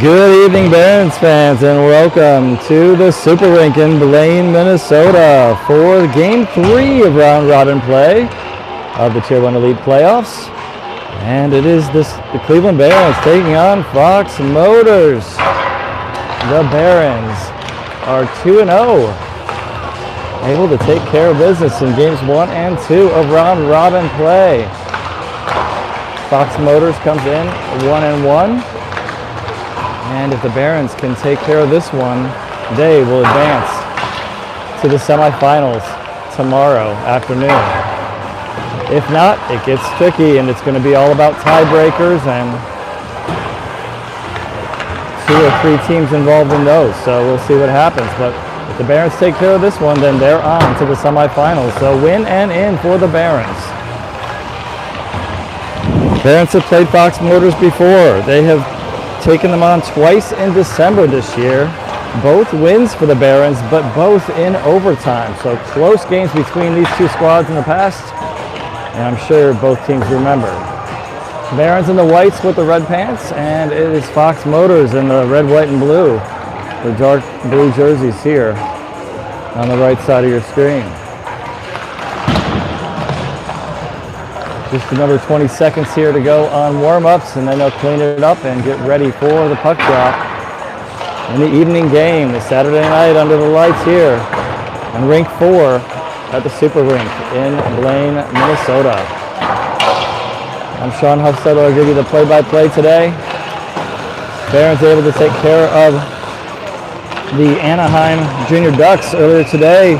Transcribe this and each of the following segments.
Good evening, Barons fans, and welcome to the Super Rink in Blaine, Minnesota for Game 3 of round robin play of the Tier 1 Elite Playoffs. And it is the Cleveland Barons taking on Fox Motors. The Barons are 2-0, able to take care of business in games 1 and 2 of round robin play. Fox Motors comes in 1-1. And if the Barons can take care of this one, they will advance to the semifinals tomorrow afternoon. If not, it gets tricky, and it's going to be all about tiebreakers and 2 or 3 teams involved in those. So we'll see what happens. But if the Barons take care of this one, then they're on to the semifinals. So win and in for the Barons. Barons have played Fox Motors before. They have taken them on twice in December this year. Both wins for the Barons, but both in overtime. So close games between these two squads in the past, and I'm sure both teams remember. Barons in the whites with the red pants, and it is Fox Motors in the red, white, and blue. The dark blue jerseys here on the right side of your screen. Just another 20 seconds here to go on warm-ups, and then they'll clean it up and get ready for the puck drop in the evening game, the Saturday night under the lights here on Rink 4 at the Super Rink in Blaine, Minnesota. I'm Sean Hufstedler. I'll give you the play-by-play today. Barons able to take care of the Anaheim Junior Ducks earlier today.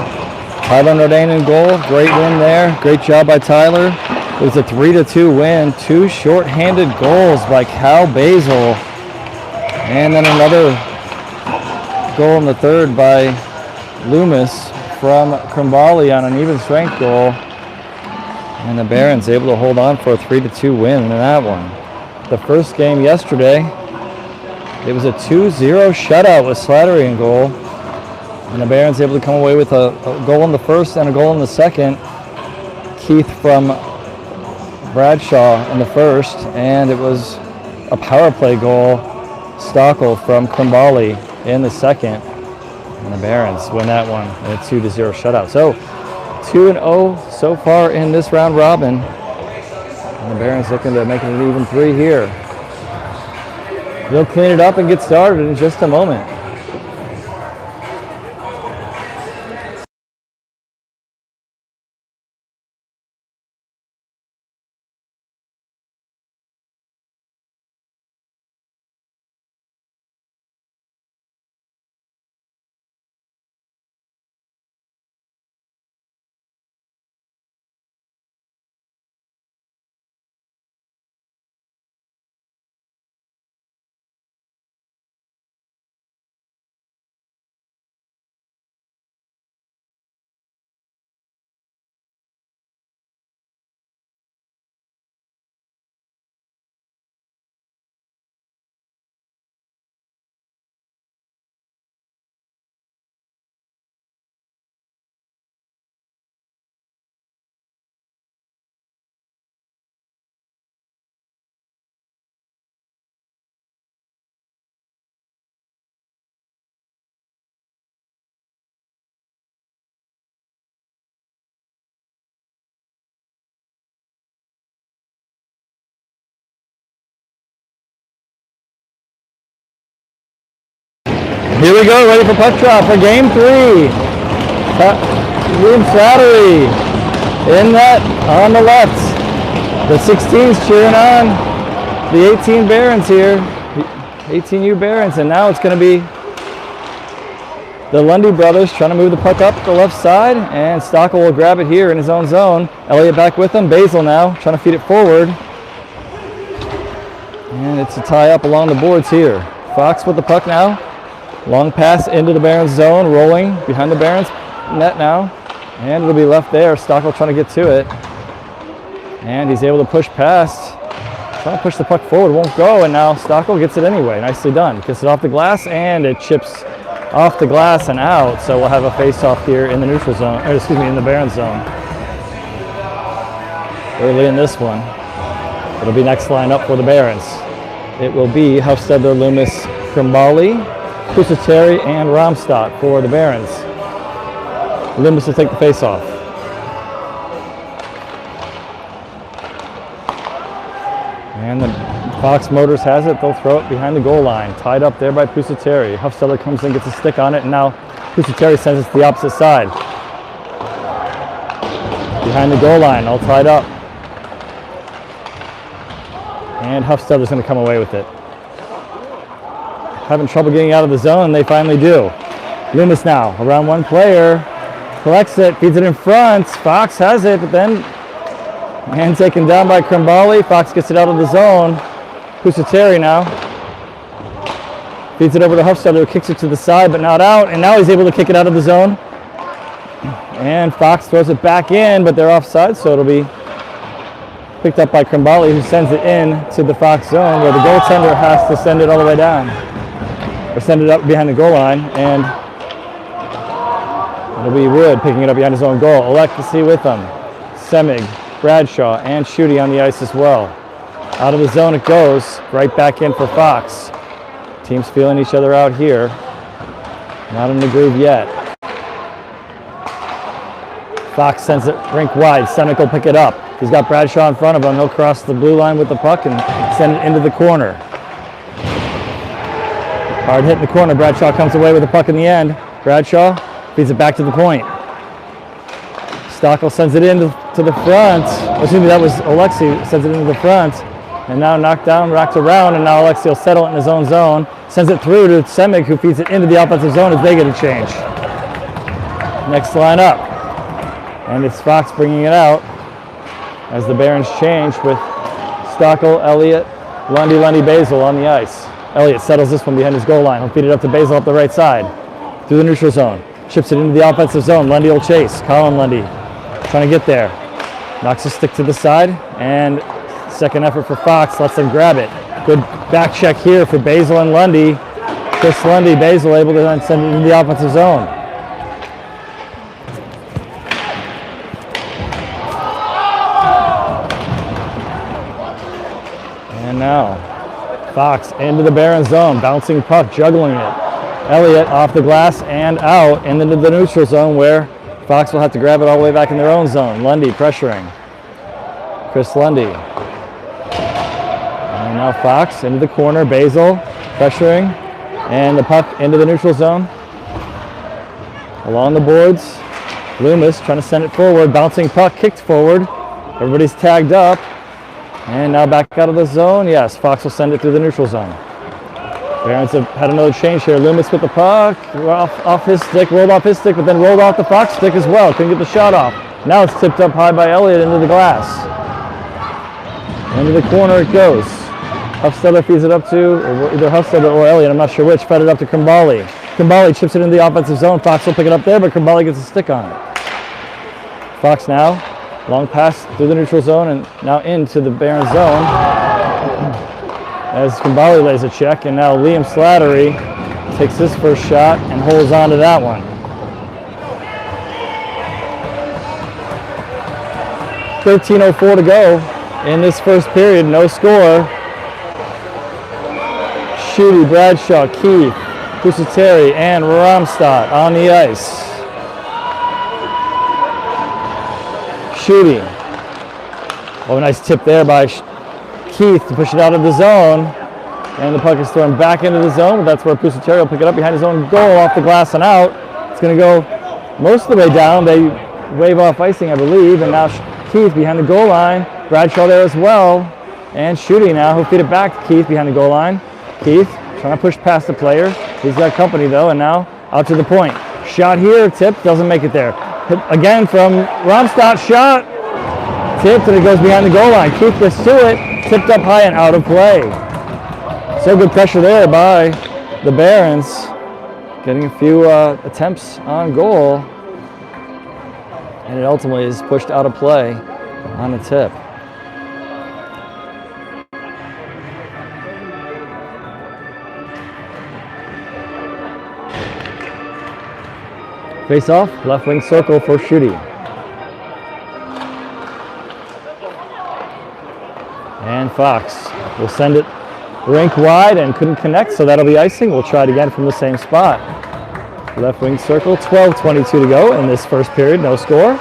Tyler Nordane in goal. Great win there. Great job by Tyler. It was a 3-2 win. 2 short-handed goals by Cal Basil. And then another goal in the third by Loomis from Krimbali on an even strength goal. And the Barons able to hold on for a 3-2 win in that one. The first game yesterday, it was a 2-0 shutout with Slattery in goal. And the Barons able to come away with a goal in the first and a goal in the second. Keith from Bradshaw in the first, and it was a power play goal, Stockel from Krimbali in the second. And the Barons win that one in a 2-0 shutout. So 2-0 so far in this round robin. And the Barons looking to make it an even 3 here. They'll clean it up and get started in just a moment. Here we go, ready for puck drop for game 3. William Slattery in net on the left. The 16s cheering on the 18 Barons here, the 18U Barons, and now it's going to be the Lundy brothers trying to move the puck up the left side, and Stockel will grab it here in his own zone. Elliott back with him. Basil now trying to feed it forward. And it's a tie up along the boards here. Fox with the puck now. Long pass into the Barons zone, rolling behind the Barons net now. And it'll be left there. Stockel trying to get to it. And he's able to push past. Trying to push the puck forward, won't go, and now Stockel gets it anyway. Nicely done. Gets it off the glass, and it chips off the glass and out. So we'll have a face-off here in the neutral zone, or excuse me, in the Barons zone. Early in this one. It'll be next line up for the Barons. It will be Hufstedler, Loomis, Krimbali, Pusateri, and Romstadt for the Barons. Loomis will take the face-off. And the Fox Motors has it. They'll throw it behind the goal line. Tied up there by Pusateri. Hufstedler comes in, gets a stick on it, and now Pusateri sends it to the opposite side. Behind the goal line, all tied up. And Hufstedler's going to come away with it. Having trouble getting out of the zone, they finally do. Loomis now, around one player, collects it, feeds it in front. Fox has it, but then man taken down by Krimbali. Fox gets it out of the zone. Pusateri now feeds it over to Hufstedler, who kicks it to the side, but not out. And now he's able to kick it out of the zone. And Fox throws it back in, but they're offside, so it'll be picked up by Krimbali, who sends it in to the Fox zone, where the goaltender has to send it all the way down. Or send it up behind the goal line, and it'll be Wood picking it up behind his own goal. Alexis with them. Semig, Bradshaw, and Schutte on the ice as well. Out of the zone it goes. Right back in for Fox. Teams feeling each other out here. Not in the groove yet. Fox sends it rink wide. Semick will pick it up. He's got Bradshaw in front of him. He'll cross the blue line with the puck and send it into the corner. Hard hit in the corner. Bradshaw comes away with the puck in the end. Bradshaw feeds it back to the point. Stockel sends it into the front. Excuse me, that was Alexi. Sends it into the front. And now knocked down, rocked around, and now Alexi will settle it in his own zone. Sends it through to Semick, who feeds it into the offensive zone as they get a change. Next line up. And it's Fox bringing it out as the Barons change with Stockel, Elliott, Lundy, Basil on the ice. Elliott settles this one behind his goal line. He'll feed it up to Basil up the right side. Through the neutral zone. Chips it into the offensive zone. Lundy will chase. Colin Lundy trying to get there. Knocks a stick to the side. And second effort for Fox. Lets them grab it. Good back check here for Basil and Lundy. Chris Lundy, Basil able to then send it into the offensive zone. And now Fox into the Barons zone. Bouncing puck, juggling it. Elliott off the glass and out and into the neutral zone where Fox will have to grab it all the way back in their own zone. Lundy pressuring. Chris Lundy. And now Fox into the corner. Basil pressuring. And the puck into the neutral zone. Along the boards. Loomis trying to send it forward. Bouncing puck kicked forward. Everybody's tagged up. And now back out of the zone. Yes, Fox will send it through the neutral zone. Barons have had another change here. Loomis with the puck, off his stick, rolled off his stick, but then rolled off the Fox stick as well. Couldn't get the shot off. Now it's tipped up high by Elliott into the glass. Into the corner it goes. Huffstetter feeds it up to either Huffstetter or Elliott, I'm not sure which, fed it up to Krimbali. Krimbali chips it into the offensive zone. Fox will pick it up there, but Krimbali gets a stick on it. Fox now, long pass through the neutral zone and now into the Barons zone. As Krimbali lays a check, and now Liam Slattery takes his first shot and holds on to that one. 13:04 to go in this first period, no score. Schutte, Bradshaw, Keith, Pusateri, and Romstad on the ice. Schutte. Oh, nice tip there by Keith to push it out of the zone, and the puck is thrown back into the zone, but that's where Pusateri will pick it up behind his own goal off the glass and out. It's going to go most of the way down. They wave off icing, I believe, and now Keith behind the goal line. Bradshaw there as well, and Schutte now. He'll feed it back to Keith behind the goal line. Keith trying to push past the player. He's got company though, and now out to the point. Shot here, tipped, doesn't make it there. Hit again from Romstad, shot. Tipped and it goes behind the goal line. Keith gets to it, tipped up high and out of play. So good pressure there by the Barons, getting a few attempts on goal, and it ultimately is pushed out of play on a tip. Face off, left wing circle for Schutte. And Fox will send it rink wide and couldn't connect, so that'll be icing. We'll try it again from the same spot. Left wing circle, 12:22 to go in this first period, no score.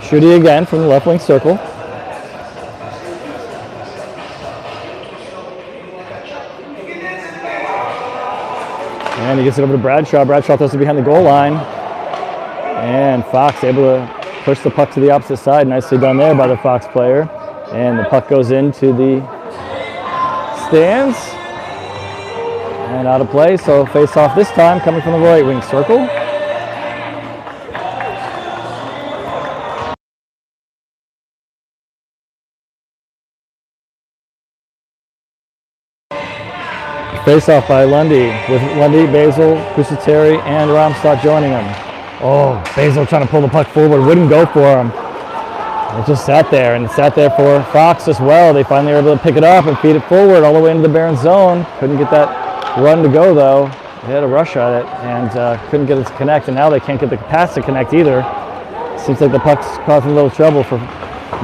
Schutte again from the left wing circle. And he gets it over to Bradshaw. Bradshaw throws it behind the goal line. And Fox able to push the puck to the opposite side. Nicely done there by the Fox player. And the puck goes into the stands. And out of play, so face off this time coming from the right wing circle. Face off by Lundy, with Lundy, Basil, Pusateri, and Romstad joining him. Oh, Basil trying to pull the puck forward, wouldn't go for him. It just sat there, and it sat there for Fox as well. They finally were able to pick it up and feed it forward all the way into the Barons zone. Couldn't get that run to go though. They had a rush at it and couldn't get it to connect, and now they can't get the pass to connect either. Seems like the puck's causing a little trouble for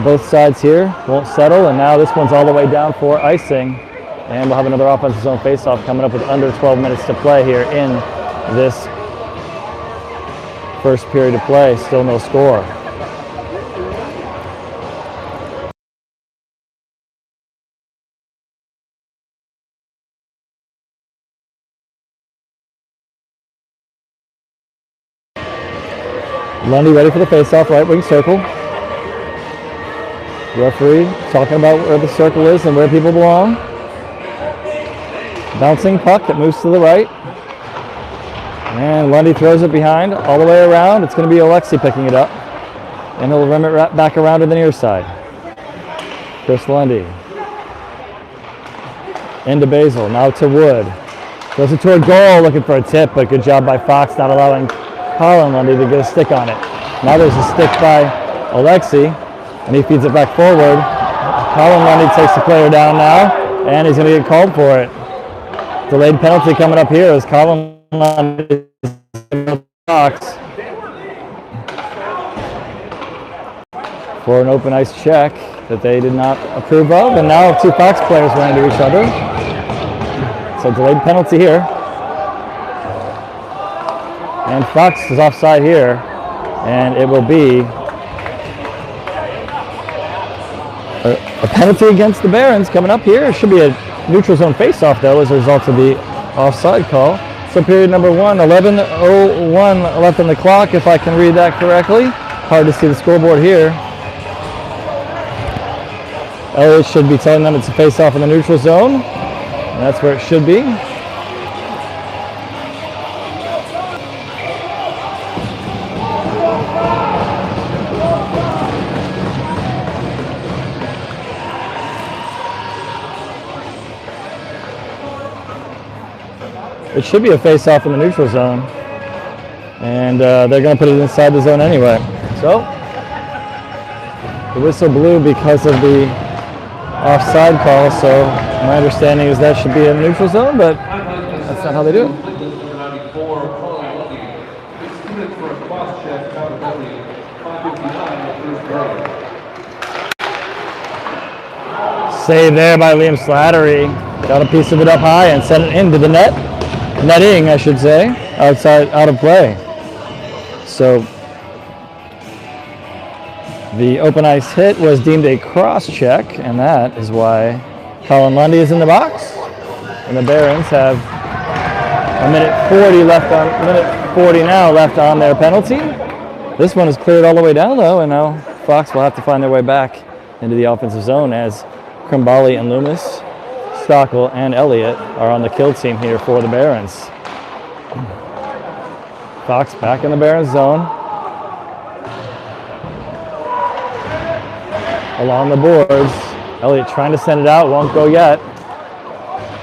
both sides here. Won't settle, and now this one's all the way down for icing. And we'll have another offensive zone faceoff coming up with under 12 minutes to play here in this first period of play. Still no score. Lundy ready for the faceoff, right wing circle. Referee talking about where the circle is and where people belong. Bouncing puck, it moves to the right. And Lundy throws it behind, all the way around. It's going to be Alexi picking it up. And he'll rim it back around to the near side. Chris Lundy. Into Basil, now to Wood. Goes it toward goal, looking for a tip, but good job by Fox not allowing Colin Lundy to get a stick on it. Now there's a stick by Alexi, and he feeds it back forward. Colin Lundy takes the player down now, and he's going to get called for it. Delayed penalty coming up here as Colin Lundy is in the box for an open ice check that they did not approve of, and now two Fox players run into each other. So delayed penalty here. And Fox is offside here, and it will be a penalty against the Barons coming up here. It should be a neutral zone face-off, though, as a result of the offside call. So period number 1, 11:01 left on the clock, if I can read that correctly. Hard to see the scoreboard here. Elliott should be telling them it's a face-off in the neutral zone, and that's where it should be. It should be a face-off in the neutral zone, and they're going to put it inside the zone anyway. So the whistle blew because of the offside call, so my understanding is that should be in the neutral zone, but that's not how they do it. Save there by Liam Slattery. Got a piece of it up high and sent it into the net. Netting, I should say, out of play. So the open ice hit was deemed a cross check, and that is why Colin Lundy is in the box. And the Barons have a minute 40 now left on their penalty. This one is cleared all the way down though, and now Fox will have to find their way back into the offensive zone as Krimbali and Loomis, Stockel and Elliott are on the kill team here for the Barons. Fox back in the Barons zone. Along the boards. Elliott trying to send it out, won't go yet.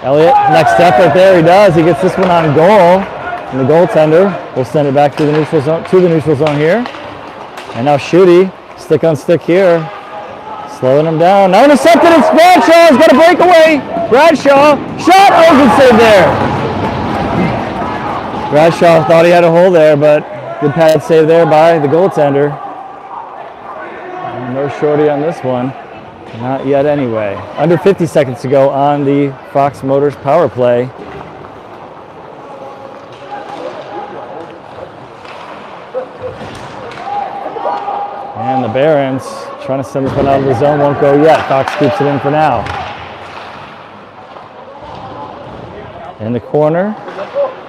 Elliott, next effort there, he does. He gets this one on goal. And the goaltender will send it back to the neutral zone here. And now Schutte, stick on stick here. Slowing him down. Now intercepted, it's Bradshaw. He's got a breakaway. Bradshaw, shot. Oh, good save there. Bradshaw thought he had a hole there, but good pad save there by the goaltender. And no shorty on this one. Not yet anyway. Under 50 seconds to go on the Fox Motors power play. And the Barons trying to send this one out of the zone, won't go yet. Fox keeps it in for now. In the corner,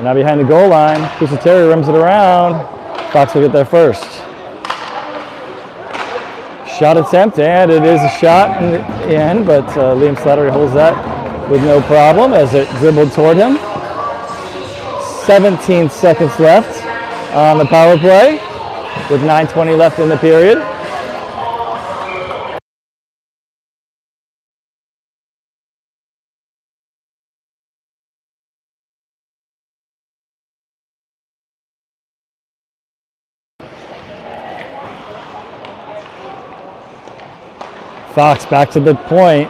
now behind the goal line, Pusateri rims it around. Fox will get there first. Shot attempt, and it is a shot in the end, but Liam Slattery holds that with no problem as it dribbled toward him. 17 seconds left on the power play with 9:20 left in the period. Fox back to the point,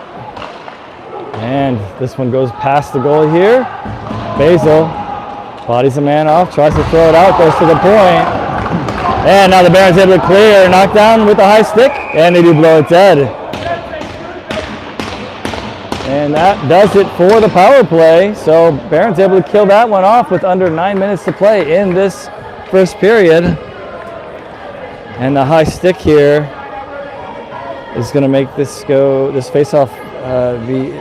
and this one goes past the goal here. Basil bodies a man off, tries to throw it out, goes to the point. And now the Barons able to clear, knock down with a high stick, and they do blow it dead. And that does it for the power play. So Barons able to kill that one off with under 9 minutes to play in this first period. And the high stick here is going to make this go, this face-off be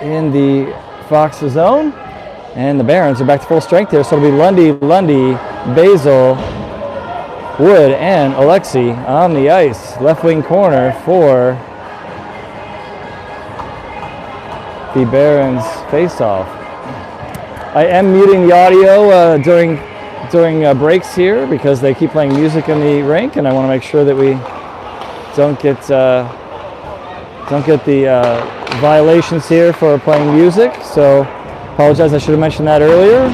in the Fox zone. And the Barons are back to full strength here. So it'll be Lundy, Basil, Wood, and Alexi on the ice. Left wing corner for the Barons face-off. I am muting the audio during breaks here because they keep playing music in the rink, and I want to make sure that we don't get the violations here for playing music. So apologize, I should have mentioned that earlier.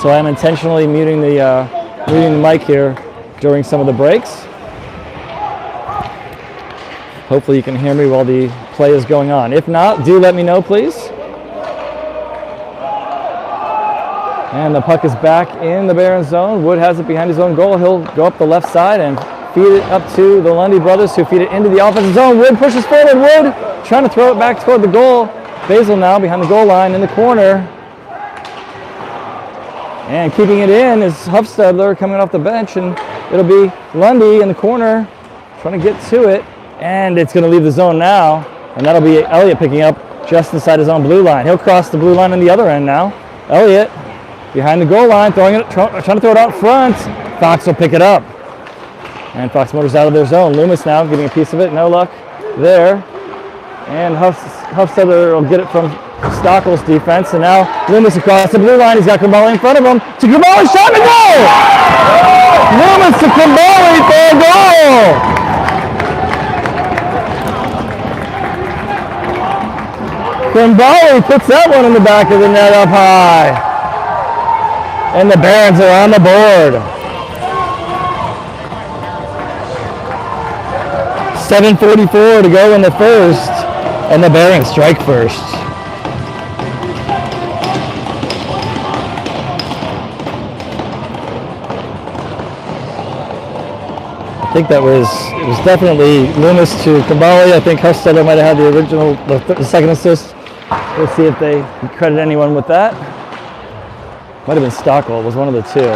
So I'm intentionally muting the mic here during some of the breaks. Hopefully you can hear me while the play is going on. If not, do let me know, please. And the puck is back in the Barons zone. Wood has it behind his own goal. He'll go up the left side and feed it up to the Lundy brothers, who feed it into the offensive zone. Wood pushes forward. Wood trying to throw it back toward the goal. Basil now behind the goal line in the corner. And keeping it in is Huffstedler coming off the bench, and it'll be Lundy in the corner trying to get to it. And it's going to leave the zone now, and that'll be Elliott picking up just inside his own blue line. He'll cross the blue line on the other end now. Elliott behind the goal line, trying to throw it out front. Fox will pick it up. And Fox Motors out of their zone. Loomis now getting a piece of it. No luck there. And Huffstedler will get it from Stockel's defense. And now Loomis across the blue line. He's got Krimbali in front of him. To Krimbali, shot and goal! Loomis to Krimbali for a goal! Krimbali puts that one in the back of the net up high. And the Barons are on the board. 7:44 to go in the first, and the Barons strike first. I think it was definitely Loomis to Krimbali. I think Huffstedler might have had the second assist. We'll see if they credit anyone with that. Might have been Stockel. It was one of the two.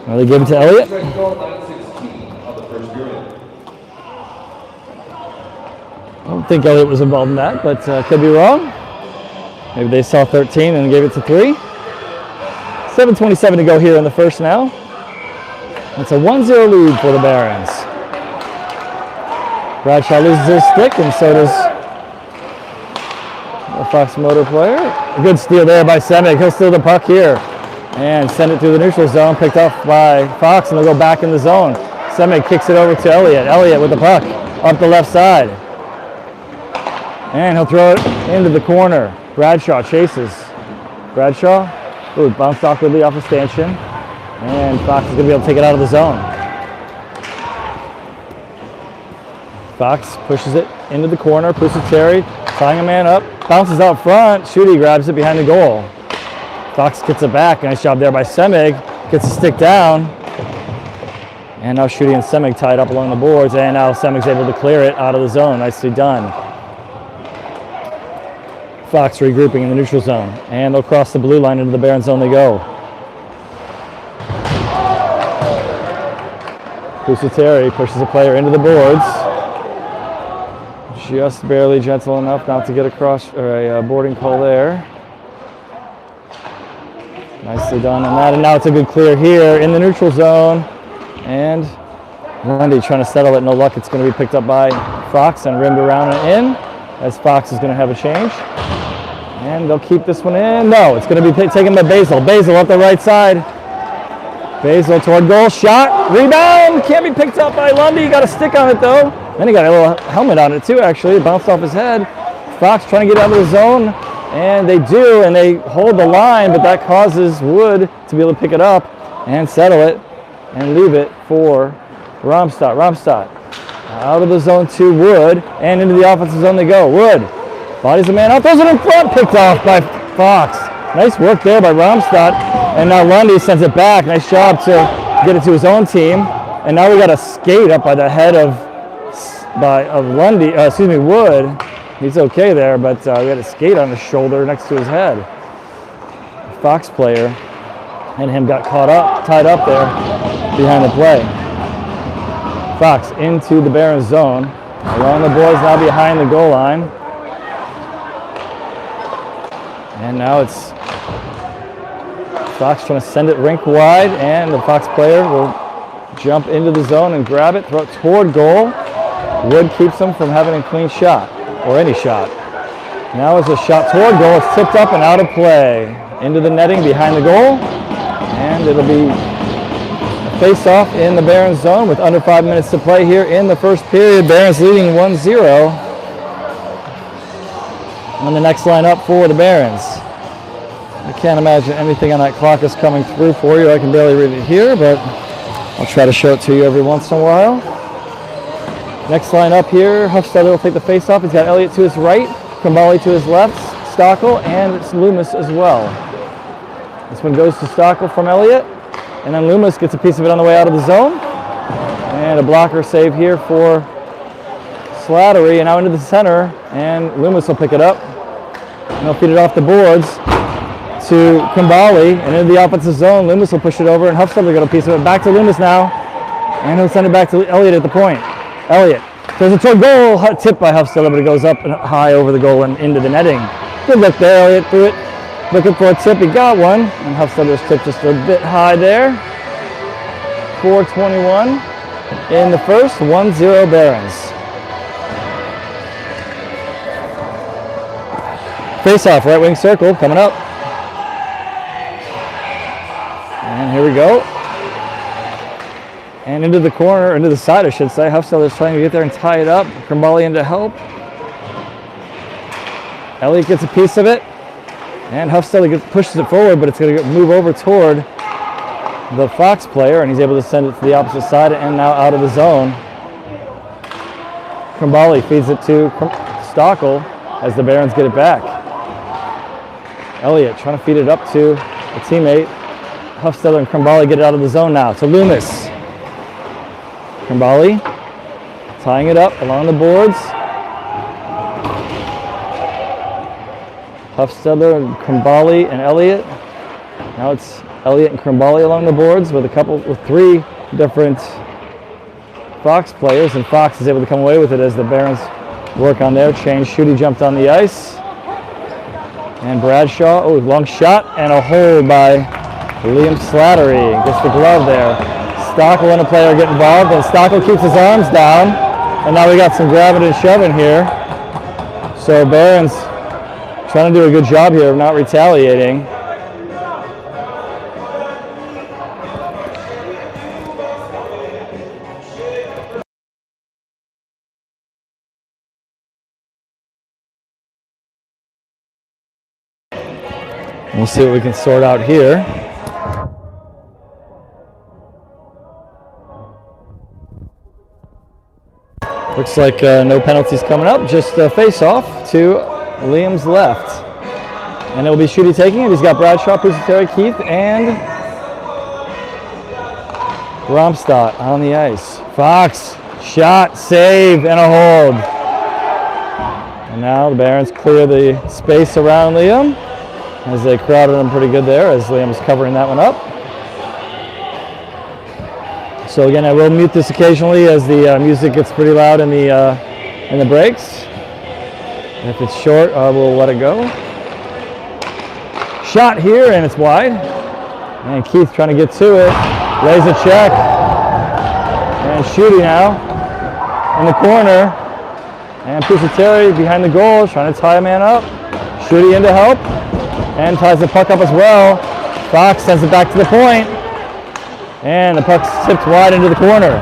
Well, they gave it to Elliott. I don't think Elliott was involved in that, but could be wrong. Maybe they saw 13 and gave it to 3. 7:27 to go here in the first now. It's a 1-0 lead for the Barons. Bradshaw loses his stick, and so does the Fox Motor player. A good steal there by Semic. He'll steal the puck here and send it through the neutral zone, picked off by Fox, and they'll go back in the zone. Semic kicks it over to Elliott. Elliott with the puck up the left side. And he'll throw it into the corner. Bradshaw chases. Bradshaw, ooh, bounced awkwardly off a stanchion. And Fox is going to be able to take it out of the zone. Fox pushes it into the corner. Pusateri tying a man up. Bounces out front. Schutte grabs it behind the goal. Fox gets it back. Nice job there by Semig. Gets the stick down. And now Schutte and Semig tied up along the boards. And now Semig's able to clear it out of the zone. Nicely done. Fox regrouping in the neutral zone. And they'll cross the blue line into the Barons zone they go. Pusateri pushes a player into the boards. Just barely gentle enough not to get across or a boarding call there. Nicely done on that. And now it's a good clear here in the neutral zone. And Lundy trying to settle it. No luck. It's going to be picked up by Fox and rimmed around and in, as Fox is going to have a change. And they'll keep this one in. No, it's going to be taken by Basil. Basil up the right side. Basil toward goal. Shot. Rebound. Can't be picked up by Lundy. Got a stick on it, though. Then he got a little helmet on it, too, actually. It bounced off his head. Fox trying to get out of the zone. And they do, and they hold the line, but that causes Wood to be able to pick it up and settle it and leave it for Romstadt. Romstadt out of the zone to Wood, and into the offensive zone they go. Wood bodies the man up, throws it in front, picked off by Fox. Nice work there by Romstadt, and now Lundy sends it back. Nice job to get it to his own team, and now we got a skate up by the head of Wood. He's okay there, but we got a skate on his shoulder next to his head. The Fox player and him got tied up there behind the play. Fox into the Barons zone. Along the boards now behind the goal line. And now it's Fox trying to send it rink wide, and the Fox player will jump into the zone and grab it, throw it toward goal. Wood keeps him from having a clean shot, or any shot. Now it's a shot toward goal. It's tipped up and out of play. Into the netting behind the goal, and it'll be a face-off in the Barons zone with under 5 minutes to play here in the first period. Barons leading 1-0. On the next line up for the Barons. I can't imagine anything on that clock is coming through for you. I can barely read it here, but I'll try to show it to you every once in a while. Next line up here, Huffstetter will take the face-off. He's got Elliott to his right, Krimbali to his left, Stockel, and it's Loomis as well. This one goes to Stockel from Elliott, and then Loomis gets a piece of it on the way out of the zone. And a blocker save here for Slattery, and now into the center, and Loomis will pick it up. And he'll feed it off the boards to Krimbali, and into the offensive zone. Loomis will push it over, and Huffstetter will get a piece of it. Back to Loomis now, and he'll send it back to Elliott at the point. Elliott throws it toward goal, tipped by Huffstetter, but it goes up and high over the goal and into the netting. Good look there, Elliott threw it, looking for a tip, he got one, and Huffstetter's tip just a bit high there. 4:21 in the first, 1-0 Barons. Face-off, right wing circle, coming up. And here we go. And into the corner, into the side I should say. Huffstetter's trying to get there and tie it up. Krimbali in to help. Elliott gets a piece of it. And Huffstetter pushes it forward, but it's going to move over toward the Fox player, and he's able to send it to the opposite side and now out of the zone. Krimbali feeds it to Stockel as the Barons get it back. Elliott trying to feed it up to a teammate. Huffstetter and Krimbali get it out of the zone now to Loomis. Krimbali tying it up along the boards. Huffstetter and Krimbali and Elliott. Now it's Elliott and Krimbali along the boards with three different Fox players, and Fox is able to come away with it as the Barons work on their change. Schutte jumped on the ice. And Bradshaw, long shot and a hold by Liam Slattery. Gets the glove there. Stockel and a player get involved, and Stockel keeps his arms down. And now we got some grabbing and shoving here. So Barons trying to do a good job here of not retaliating. We'll see what we can sort out here. Looks like no penalties coming up, just a face-off to Liam's left. And it will be Schutte taking it. He's got Bradshaw, Pusateri, Keith, and Romstadt on the ice. Fox, shot, save, and a hold. And now the Barons clear the space around Liam, as they crowded him pretty good there, as Liam was covering that one up. So again, I will mute this occasionally as the music gets pretty loud in the breaks. If it's short, I will let it go. Shot here, and it's wide. And Keith trying to get to it. Lays a check. And Schutte now in the corner. And Pusateri behind the goal, trying to tie a man up. Schutte in to help. And ties the puck up as well. Fox sends it back to the point. And the puck's tipped wide into the corner.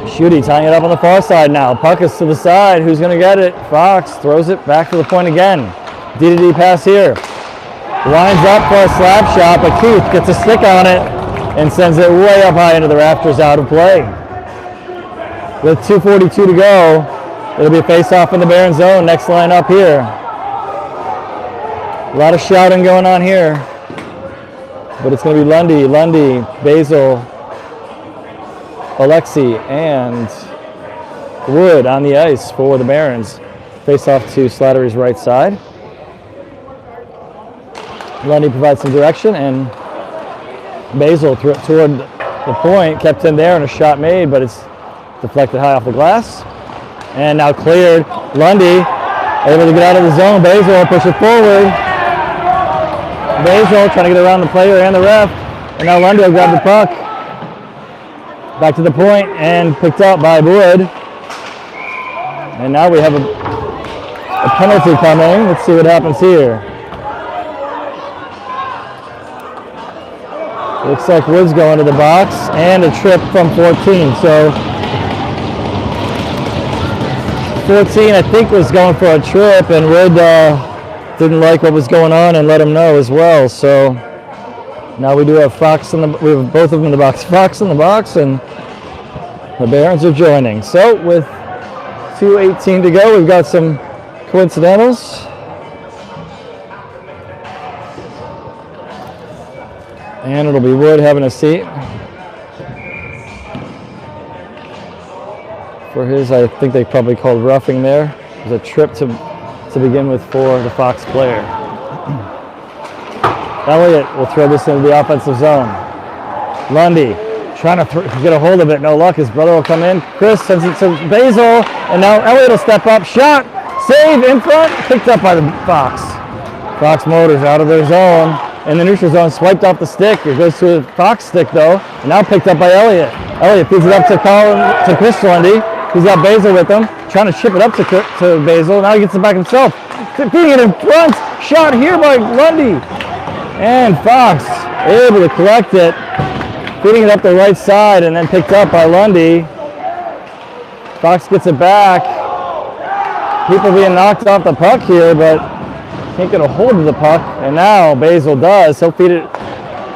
Schutte tying it up on the far side now. Puck is to the side. Who's going to get it? Fox throws it back to the point again. D-to-D pass here. Winds up for a slap shot, but Keith gets a stick on it and sends it way up high into the rafters, out of play. With 2:42 to go, it'll be a face-off in the Barron zone. Next line up here. A lot of shouting going on here, but it's going to be Lundy, Basil, Alexi, and Wood on the ice for the Barons. Face off to Slattery's right side. Lundy provides some direction, and Basil threw it toward the point, kept in there, and a shot made, but it's deflected high off the glass. And now cleared. Lundy able to get out of the zone. Basil push it forward. Basil trying to get around the player and the ref, and now Lundy will grab the puck. Back to the point and picked up by Wood. And now we have a penalty coming. Let's see what happens here. Looks like Wood's going to the box, and a trip from 14. So 14, I think, was going for a trip, and Wood didn't like what was going on and let him know as well. So now we do have Fox we have both of them in the box. Fox in the box, and the Barons are joining. So with 2:18 to go, we've got some coincidentals. And it'll be Wood having a seat for his, I think they probably called roughing there. It was a trip to begin with for the Fox player. Elliott will throw this into the offensive zone. Lundy trying to get a hold of it, no luck. His brother will come in. Chris sends it to Basil, and now Elliott will step up. Shot, save in front, picked up by the Fox. Fox Motors out of their zone. In the neutral zone, swiped off the stick. It goes to a Fox stick though, and now picked up by Elliott. Elliott feeds it up to Chris Lundy. He's got Basil with him, trying to chip it up to Basil. Now he gets it back himself. Feeding it in front. Shot here by Lundy. And Fox able to collect it. Feeding it up the right side and then picked up by Lundy. Fox gets it back. People being knocked off the puck here, but can't get a hold of the puck. And now Basil does. He'll feed it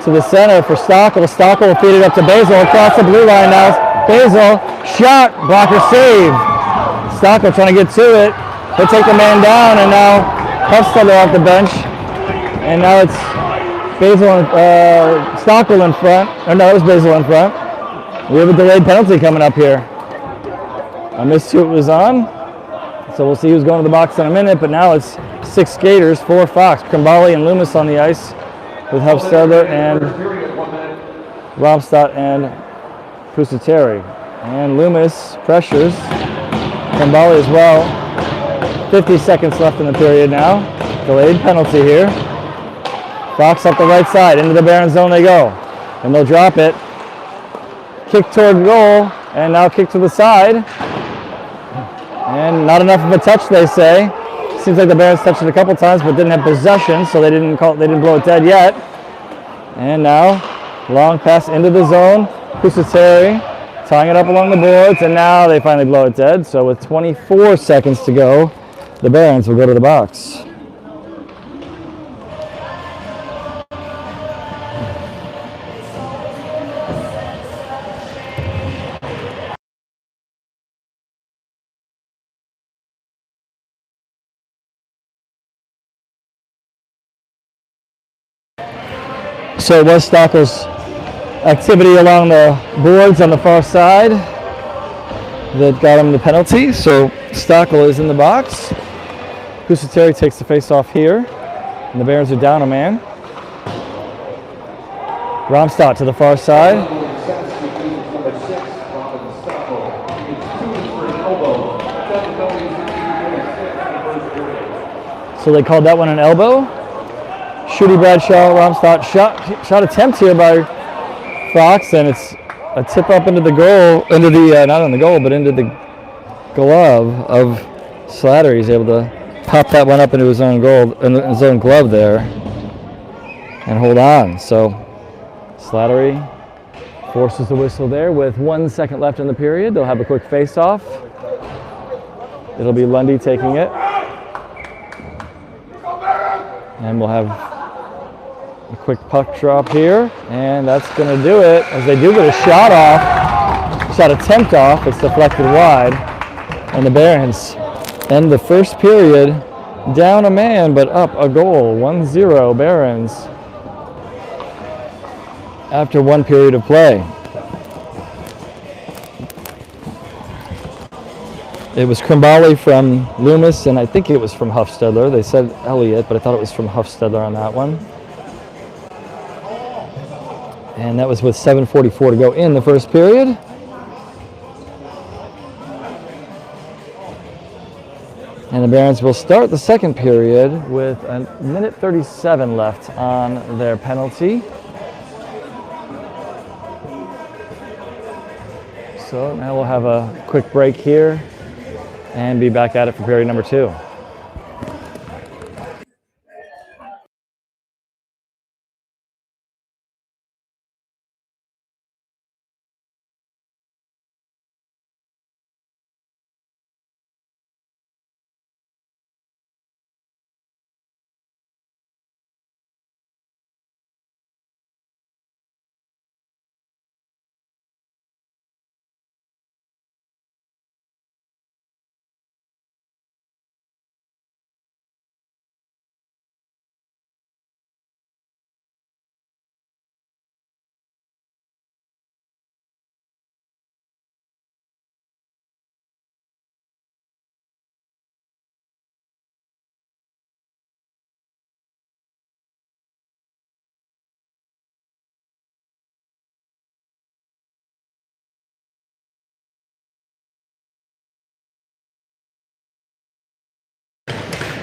to the center for Stockel. Stockel will feed it up to Basil across the blue line now. Basil, shot, blocker save. Stockel trying to get to it. He'll take the man down, and now Huffstetter off the bench. And now it's Basil and Stockel in front. Or no, it was Basil in front. We have a delayed penalty coming up here. I missed who it was on. So we'll see who's going to the box in a minute, but now it's 6 skaters, 4 Fox. Krimbali and Loomis on the ice with Huffstetter and Romstadt and Pusateri. And Loomis pressures Krimbali as well. 50 seconds left in the period now. Delayed penalty here. Fox up the right side. Into the Barron zone they go. And they'll drop it. Kick toward goal, and now kick to the side. And not enough of a touch, they say. Seems like the Barons touched it a couple times, but didn't have possession, so they didn't blow it dead yet. And now, long pass into the zone. Pusateri tying it up along the boards, and now they finally blow it dead. So with 24 seconds to go, the Barons will go to the box. So it was Stockel's activity along the boards on the far side that got him the penalty. So Stockel is in the box. Pusateri takes the face off here, and the Barons are down a man. Romstadt to the far side. So they called that one an elbow. Shooty Bradshaw, Romstadt shot attempt here by Fox, and it's a tip up into the goal, not on the goal, but into the glove of Slattery. He's able to pop that one up into his own goal, in his own glove there, and hold on. So Slattery forces the whistle there with 1 second left in the period. They'll have a quick face-off. It'll be Lundy taking it. And we'll have A quick puck drop here, and that's going to do it. As they do get a shot attempt off, it's deflected wide. And the Barons end the first period down a man, but up a goal. 1-0 Barons after one period of play. It was Krimbali from Loomis, and I think it was from Huffstedler. They said Elliott, but I thought it was from Huffstedler on that one. And that was with 7:44 to go in the first period. And the Barons will start the second period with a minute 37 left on their penalty. So now we'll have a quick break here and be back at it for period number 2.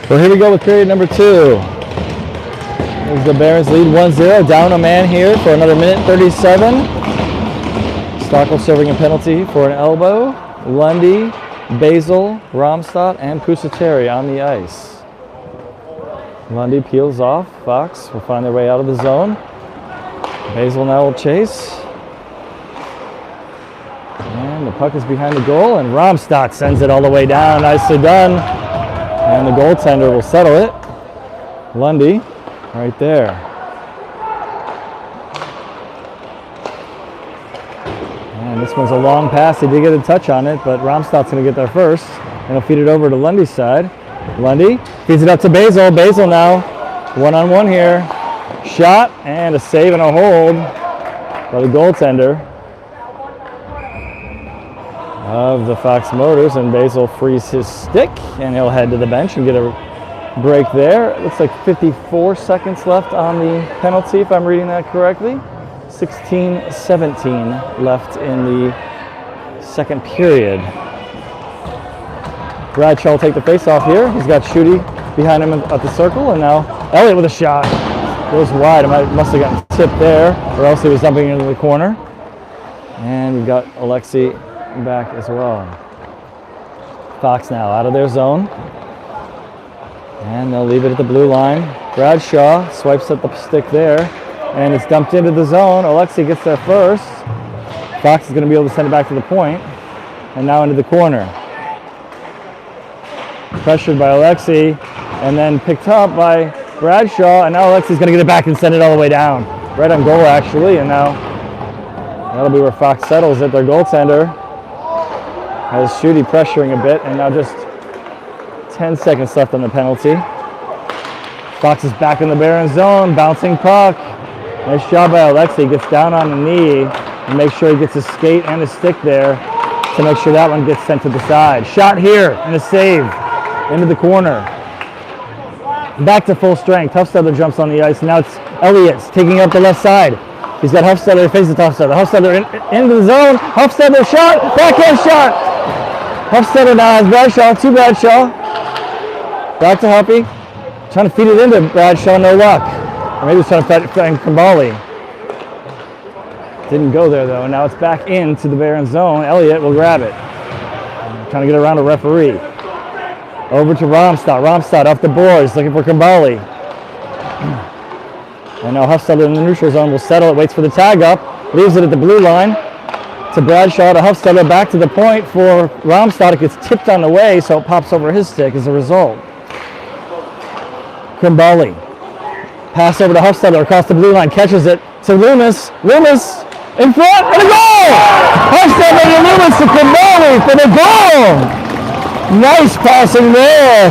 Well, here we go with period number 2. As the Barons lead 1-0, down a man here for another minute 37. Stockel serving a penalty for an elbow. Lundy, Basil, Romstad, and Pusateri on the ice. Lundy peels off. Fox will find their way out of the zone. Basil now will chase. And the puck is behind the goal, and Romstad sends it all the way down. Nicely done. And the goaltender will settle it. Lundy, right there. And this one's a long pass. They did get a touch on it, but Romstad's going to get there first. And he'll feed it over to Lundy's side. Lundy feeds it up to Basil. Basil now, one-on-one here. Shot, and a save and a hold by the goaltender of the Fox Motors, and Basil frees his stick, and he'll head to the bench and get a break there. It looks like 54 seconds left on the penalty, if I'm reading that correctly. 16-17 left in the second period. Bradshaw will take the face-off here. He's got Schutte behind him at the circle, and now Elliott with a shot. Goes wide. It must have gotten tipped there, or else he was dumping into the corner. And we've got Alexei back as well. Fox now out of their zone, and they'll leave it at the blue line. Bradshaw swipes at the stick there, and it's dumped into the zone. Alexei gets there first. Fox is going to be able to send it back to the point, and now into the corner. Pressured by Alexei, and then picked up by Bradshaw, and now Alexei's going to get it back and send it all the way down. Right on goal, actually, and now that'll be where Fox settles it. Their goaltender has Schutte pressuring a bit, and now just 10 seconds left on the penalty. Fox is back in the Barons zone, bouncing puck. Nice job by Alexei. Gets down on the knee and makes sure he gets his skate and his stick there to make sure that one gets sent to the side. Shot here and a save into the corner. Back to full strength. Huffstedler jumps on the ice. Now it's Elliott's taking up the left side. He's got Huffstedler faces Huffstedler. Huffstedler into the zone. Huffstedler shot. Backhand shot. Huffstedler now has Bradshaw. To Bradshaw. Back to Huffy. Trying to feed it into Bradshaw. No luck. Or maybe he's trying to find Krimbali. Didn't go there though. Now it's back into the Barons zone. Elliott will grab it. Trying to get around a referee. Over to Romstad. Romstad off the boards, looking for Krimbali. And now Huffstedler in the neutral zone will settle it, waits for the tag up, leaves it at the blue line. To Bradshaw, to Huffstedler, back to the point for Romstad. It gets tipped on the way, so it pops over his stick as a result. Krimbali Pass over to Huffstetter across the blue line, catches it to Loomis. Loomis in front, and a goal! Huffstetter to Loomis to Crambali for the goal! Nice passing there.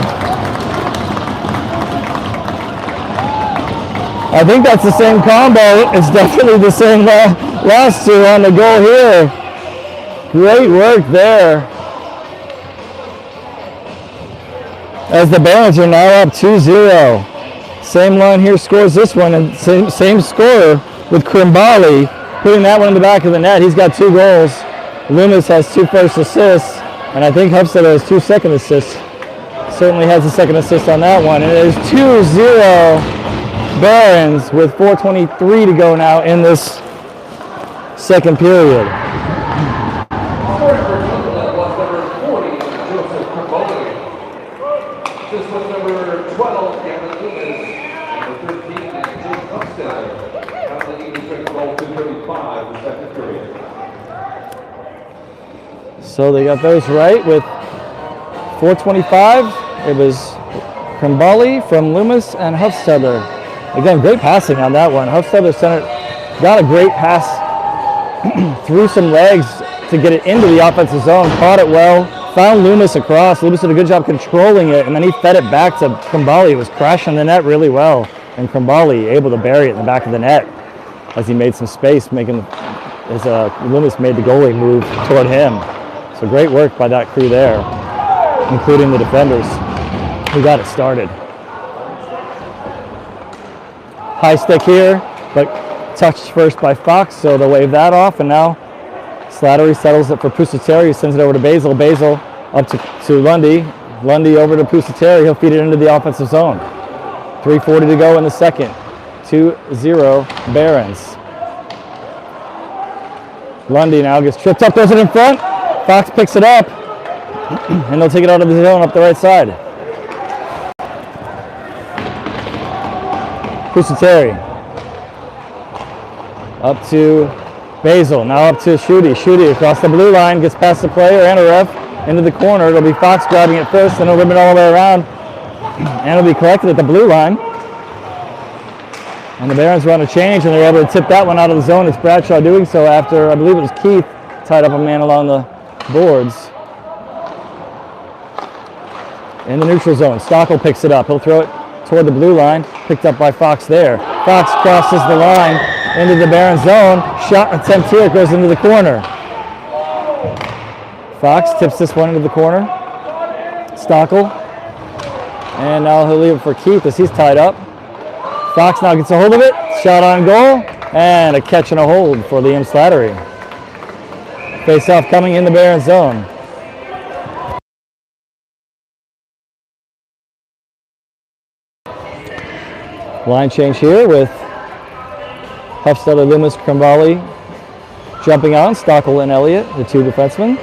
I think that's the same combo. It's definitely the same last two on the goal here. Great work there. As the Barons are now up 2-0. Same line here scores this one, and same scorer with Crambali putting that one in the back of the net. He's got 2 goals. Loomis has 2 first assists, and I think Huffstetter has 2 second assists. Certainly has a second assist on that one. And it is 2-0 Barons with 4:23 to go now in this second period. So they got those right with 4:25. It was Crambali from Loomis and Huffstetter. Again, great passing on that one. Huffstetter got a great pass through some legs to get it into the offensive zone, caught it well, found Loomis across. Loomis did a good job controlling it, and then he fed it back to Crambali. It was crashing the net really well, and Crambali able to bury it in the back of the net as he made some space, as Loomis made the goalie move toward him. So great work by that crew there, including the defenders who got it started. High stick here, but touched first by Fox, so they'll wave that off, and now Slattery settles it for Pusateri, sends it over to Basil. Basil up to Lundy. Lundy over to Pusateri. He'll feed it into the offensive zone. 3:40 to go in the second. 2-0 Barons. Lundy now gets tripped up, throws it in front. Fox picks it up, and they'll take it out of the zone up the right side. Pusateri. Up to Basil, now up to Schutte. Schutte across the blue line, gets past the player and a ref into the corner. It'll be Fox grabbing it first, then it'll rip it all the way around, and it'll be collected at the blue line. And the Barons run a change, and they're able to tip that one out of the zone. It's Bradshaw doing so after, I believe it was Keith, tied up a man along the boards. In the neutral zone, Stockel picks it up. He'll throw it toward the blue line, picked up by Fox there. Fox crosses the line into the Barons zone. Shot attempt here, goes into the corner. Fox tips this one into the corner. Stockel. And now he'll leave it for Keith as he's tied up. Fox now gets a hold of it. Shot on goal. And a catch and a hold for Liam Slattery. Face-off coming in the Barons zone. Line change here with Huffstetter, Loomis, Crambali jumping on. Stockel and Elliott, the 2 defensemen.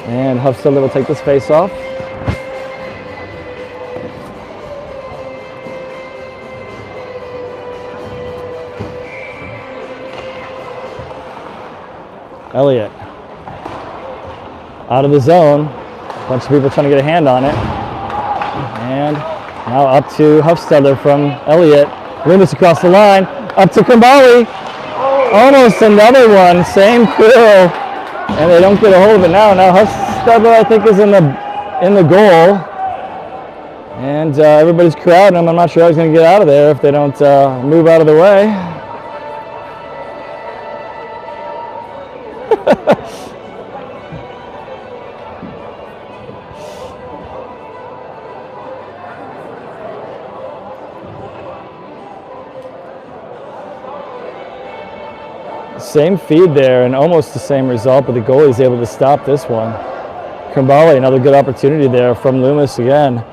And Huffstetter will take this face-off. Elliott out of the zone. A bunch of people trying to get a hand on it. And now up to Huffstetter from Elliott. Loomis across the line. Up to Crambali. Almost another one. Same crew. And they don't get a hold of it now. Now Huffstetter, I think, is in the goal. And everybody's crowding him. I'm not sure how he's going to get out of there if they don't move out of the way. Same feed there and almost the same result, but the goalie's able to stop this one. Crambali, another good opportunity there from Loomis again.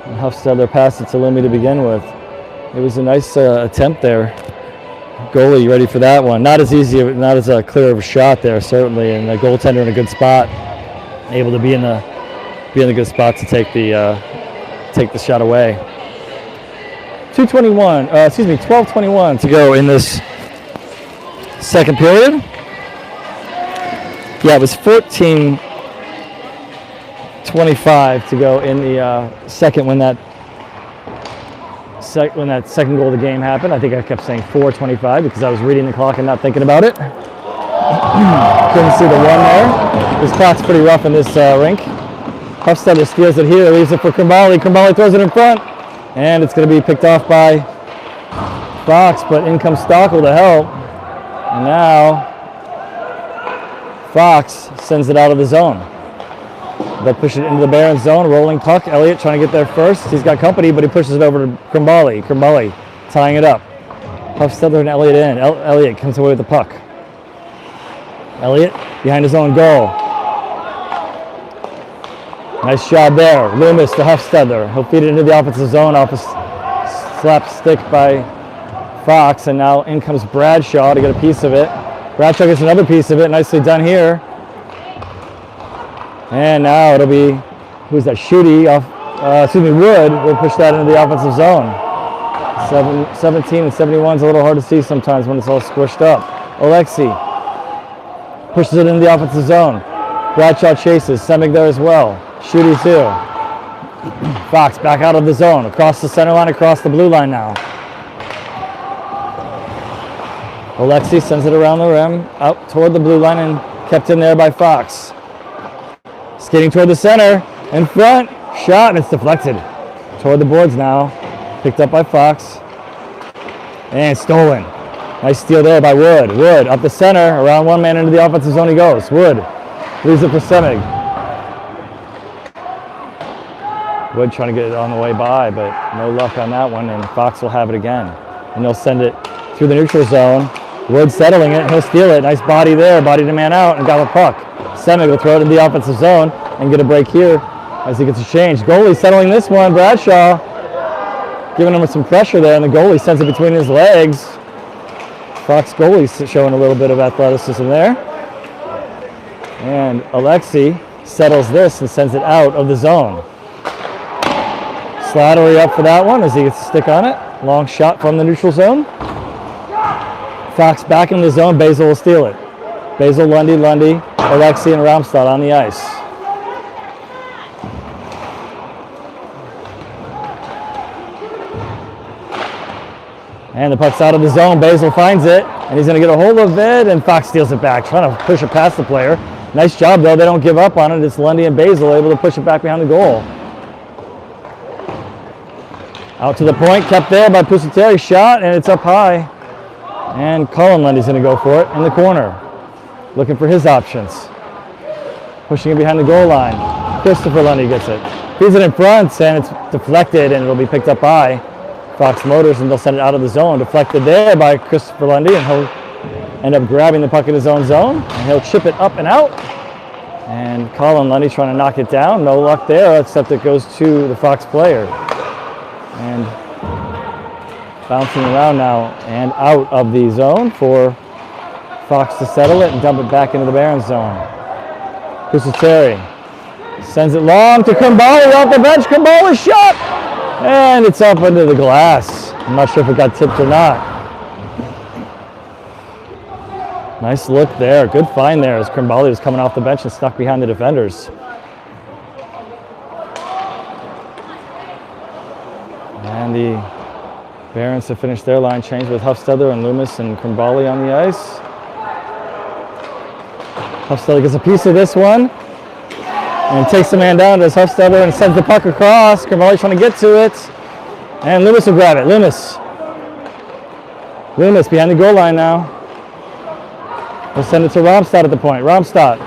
And Huffstetter passed it to Lumi to begin with. It was a nice attempt there. Goalie ready for that one. Not as easy, not as clear of a shot there, certainly, and the goaltender in a good spot, able to be in a good spot to take the shot away. 12:21 to go in this second period. Yeah, it was 14:25 to go in the second when that when that second goal of the game happened. I think I kept saying 4:25 because I was reading the clock and not thinking about it. Couldn't see the one there. This clock's pretty rough in this rink. Hofstadter steals it here, leaves it for Krimbali. Krimbali throws it in front, and it's going to be picked off by Fox, but in comes Stockel to help. And now Fox sends it out of the zone. They'll push it into the Barons zone, rolling puck. Elliott trying to get there first. He's got company, but he pushes it over to Krimbali. Krimbali tying it up. Hofstadter and Elliott in. Elliott comes away with the puck. Elliott behind his own goal. Nice job there. Loomis to Hofstadter. He'll feed it into the offensive zone off a slap stick by Fox, and now in comes Bradshaw to get a piece of it. Bradshaw gets another piece of it. Nicely done here. And now it'll be, who's that? Schutte off, Wood will push that into the offensive zone. 17 and 71 is a little hard to see sometimes when it's all squished up. Alexi pushes it into the offensive zone. Bradshaw chases, Semig there as well. Schutte too. Fox back out of the zone, across the center line, across the blue line now. Alexi sends it around the rim, out toward the blue line, and kept in there by Fox. Skating toward the center, in front, shot, and it's deflected. Toward the boards now, picked up by Fox, and stolen. Nice steal there by Wood. Wood up the center, around one man into the offensive zone he goes. Wood leaves it for Semig. Wood trying to get it on the way by, but no luck on that one, and Fox will have it again. And they'll send it through the neutral zone. Wood settling it, he'll steal it. Nice body there, body to man out, and got the puck. Semig will throw it in the offensive zone and get a break here as he gets a change. Goalie settling this one. Bradshaw giving him some pressure there, and the goalie sends it between his legs. Fox goalie showing a little bit of athleticism there. And Alexi settles this and sends it out of the zone. Slattery up for that one as he gets a stick on it. Long shot from the neutral zone. Fox back in the zone. Basil will steal it. Basil, Lundy, Alexi, and Ramstad on the ice. And the puck's out of the zone. Basil finds it, and he's going to get a hold of it, and Fox steals it back, trying to push it past the player. Nice job, though. They don't give up on it. It's Lundy and Basil able to push it back behind the goal. Out to the point, kept there by Pusateri. Shot, and it's up high. And Colin Lundy's going to go for it in the corner. Looking for his options. Pushing it behind the goal line. Christopher Lundy gets it. Feeds it in front, and it's deflected, and it'll be picked up by Fox Motors, and they'll send it out of the zone. Deflected there by Christopher Lundy, and he'll end up grabbing the puck in his own zone, and he'll chip it up and out. And Colin Lundy trying to knock it down. No luck there, except it goes to the Fox player. And bouncing around now and out of the zone for Fox to settle it and dump it back into the Barons zone. Pusateri sends it long to Krimbali off the bench. Krimbali shot! And it's up into the glass. I'm not sure if it got tipped or not. Nice look there. Good find there as Krimbali was coming off the bench and stuck behind the defenders. And the Barons have finished their line change with Hofstadter and Loomis and Krimbali on the ice. Hofstadter gets a piece of this one and takes the man down, does Hofstadter, and sends the puck across. Krimbali trying to get to it, and Loomis will grab it. Loomis behind the goal line now. We'll send it to Ramstad at the point. Ramstad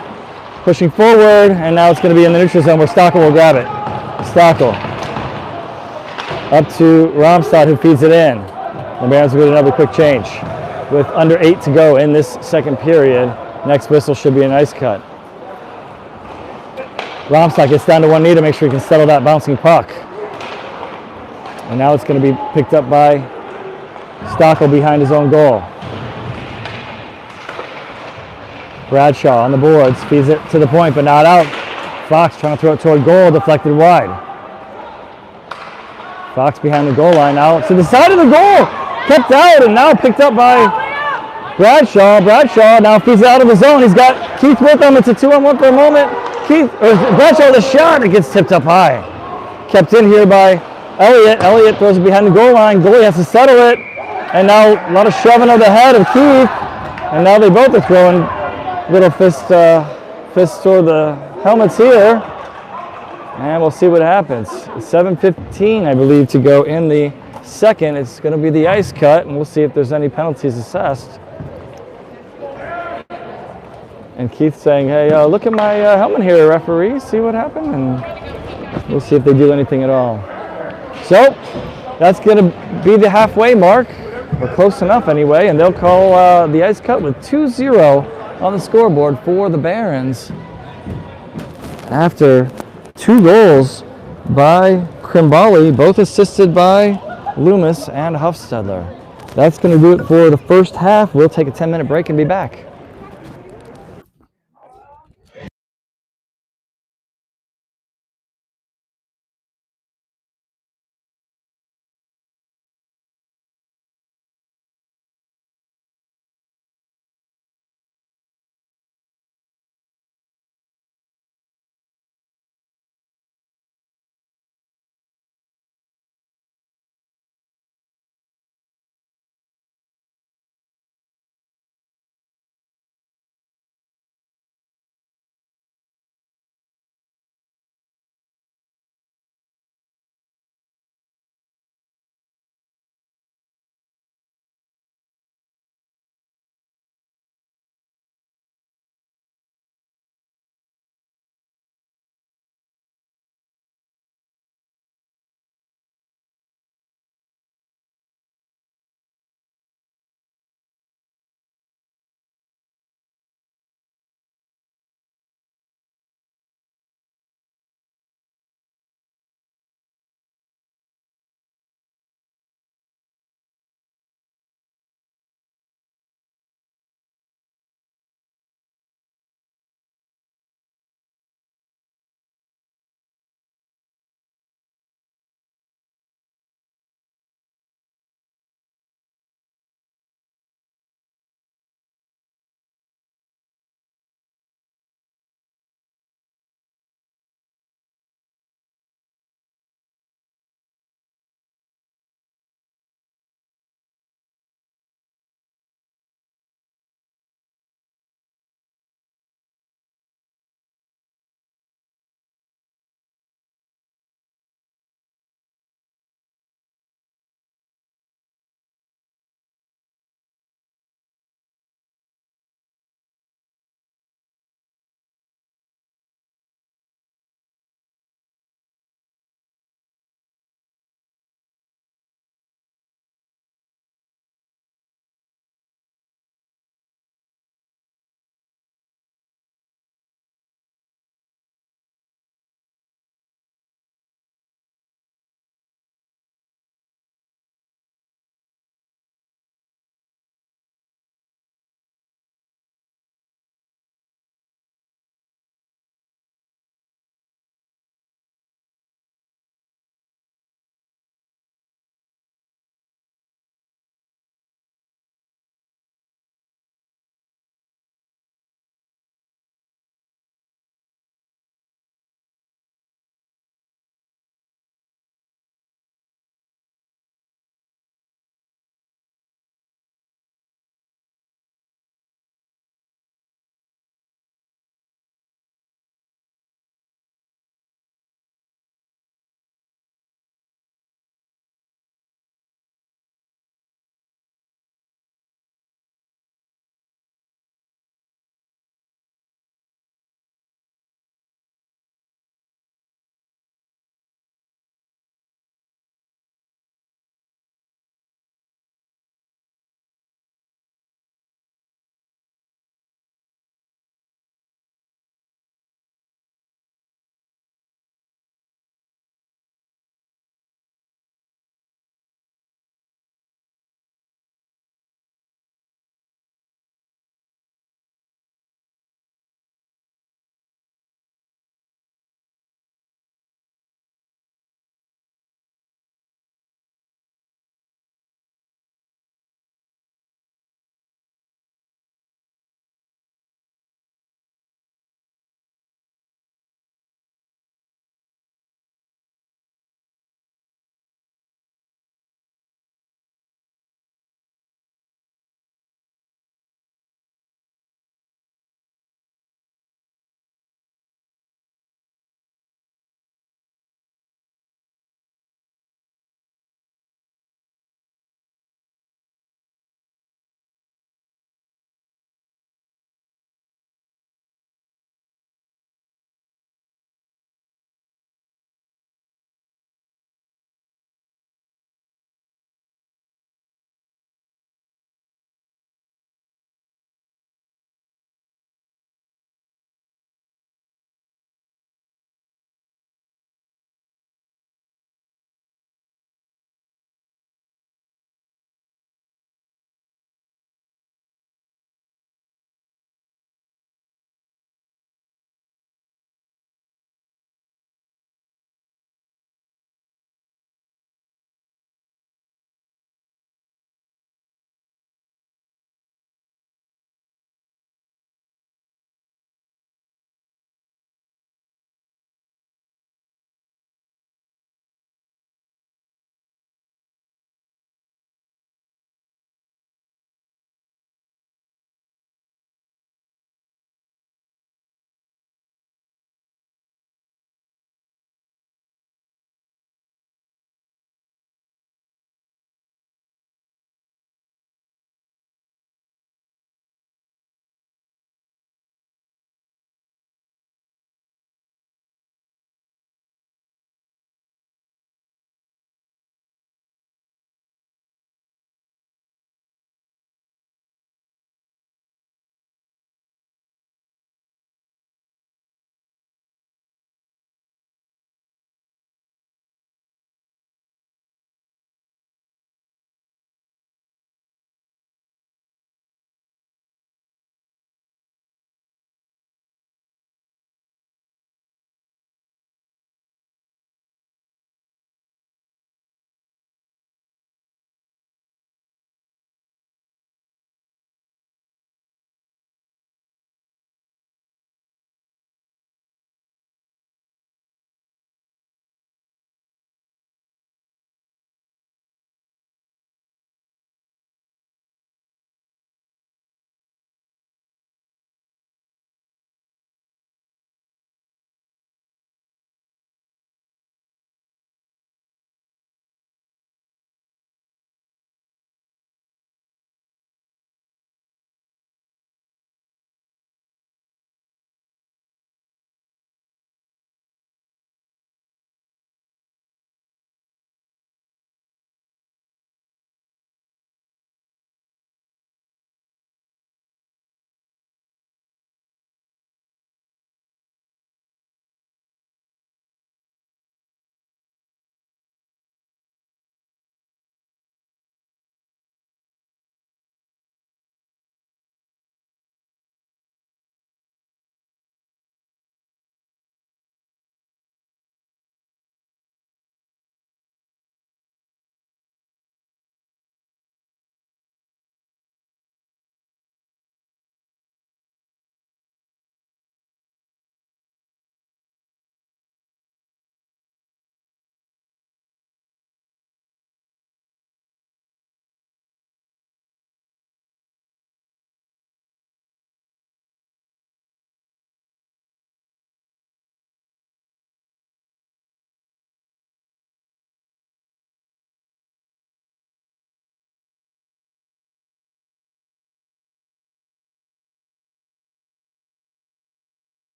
pushing forward, and now it's going to be in the neutral zone where Stockel will grab it. Stockel up to Ramstad, who feeds it in. The Barons will get another quick change. With under 8 to go in this second period, next whistle should be an ice cut. Ramstad gets down to one knee to make sure he can settle that bouncing puck. And now it's going to be picked up by Stockel behind his own goal. Bradshaw on the boards, feeds it to the point, but not out. Fox trying to throw it toward goal, deflected wide. Fox behind the goal line now to the side of the goal, kept out and now picked up by Bradshaw. Bradshaw now feeds it out of the zone. He's got Keith with him. It's a 2-on-1 for a moment. Bradshaw with a shot. It gets tipped up high. Kept in here by Elliott throws it behind the goal line. Goalie has to settle it. And now a lot of shoving of the head of Keith. And now they both are throwing little fists toward the helmets here. And we'll see what happens. 7:15, I believe, to go in the second. It's going to be the ice cut, and we'll see if there's any penalties assessed. And Keith saying, hey, look at my helmet here, referee. See what happened? And we'll see if they do anything at all. So that's going to be the halfway mark. We're close enough anyway, and they'll call the ice cut with 2-0 on the scoreboard for the Barons after 2 goals by Krimbali, both assisted by Loomis and Huffstedler. That's going to do it for the first half. We'll take a 10-minute break and be back.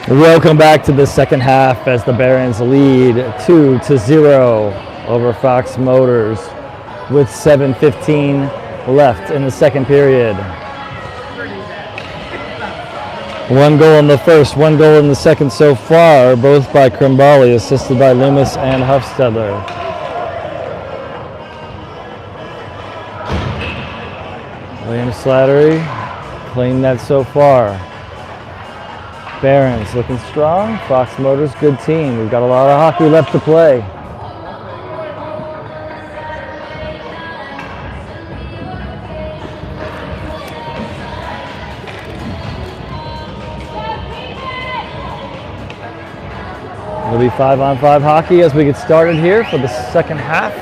Welcome back to the second half as the Barons lead 2-0 over Fox Motors with 7:15 left in the second period. One goal in the first, one goal in the second so far, both by Krimbali, assisted by Loomis and Huffstedler. William Slattery, clean net so far. Barons looking strong. Fox Motors, good team. We've got a lot of hockey left to play. It'll be 5-on-5 hockey as we get started here for the second half.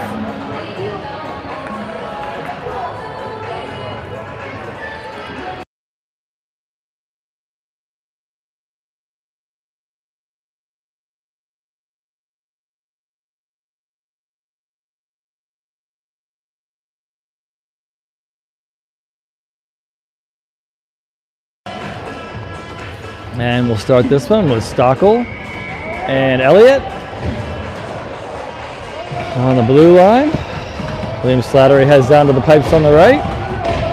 And we'll start this one with Stockel and Elliott on the blue line. William Slattery heads down to the pipes on the right.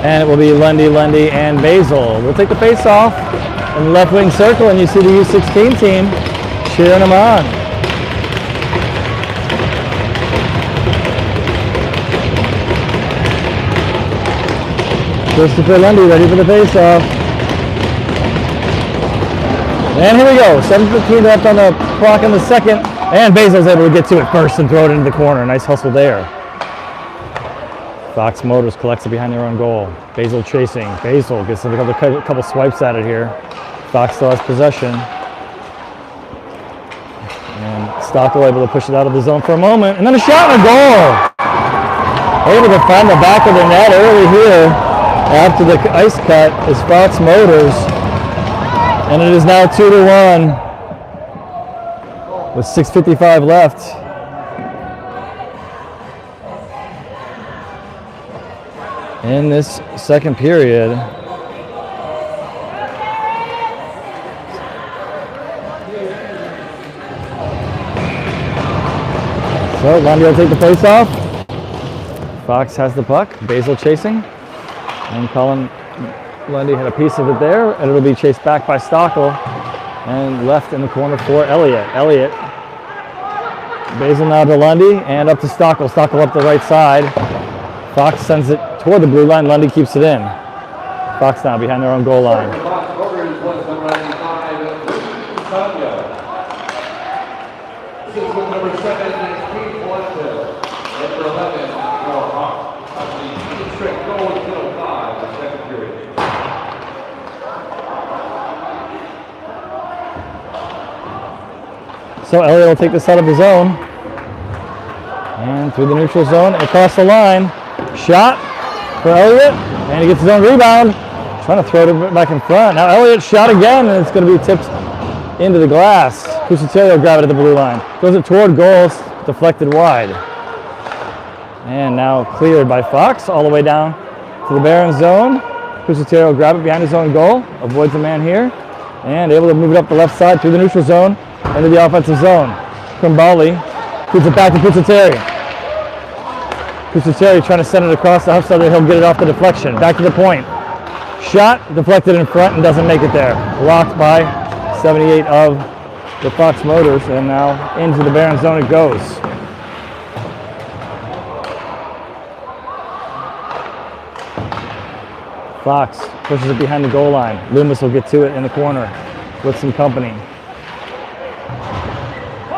And it will be Lundy, and Basil. We'll take the face off in the left wing circle, and you see the U16 team cheering them on. Christopher Lundy ready for the face off. And here we go, 7:15 left on the clock in the second, and Basil's able to get to it first and throw it into the corner. Nice hustle there. Fox Motors collects it behind their own goal. Basil chasing. Basil gets a couple swipes at it here. Fox still has possession. And Stockel able to push it out of the zone for a moment, and then a shot and a goal. Able to find the back of the net early here after the ice cut is Fox Motors. And it is now 2-1 with 6:55 left. In this second period. So Lundy will take the face off. Fox has the puck. Basil chasing. And Colin Lundy had a piece of it there, and it'll be chased back by Stockel and left in the corner for Elliott. Elliott, Basil now to Lundy and up to Stockel. Stockel up the right side. Fox sends it toward the blue line. Lundy keeps it in. Fox now behind their own goal line. So Elliott will take this out of the zone. And through the neutral zone, across the line. Shot for Elliott, and he gets his own rebound. Trying to throw it back in front. Now Elliott shot again, and it's going to be tipped into the glass. Pusatelli will grab it at the blue line. Throws it toward goals, deflected wide. And now cleared by Fox, all the way down to the Barons zone. Pusatelli will grab it behind his own goal, avoids a man here, and able to move it up the left side through the neutral zone into the offensive zone. Krimbali puts it back to Pusatelli. Pusatelli trying to send it across the Huffstedler. He'll get it off the deflection. Back to the point. Shot, deflected in front and doesn't make it there. Blocked by 78 of the Fox Motors, and now into the Barons zone it goes. Fox pushes it behind the goal line. Loomis will get to it in the corner with some company.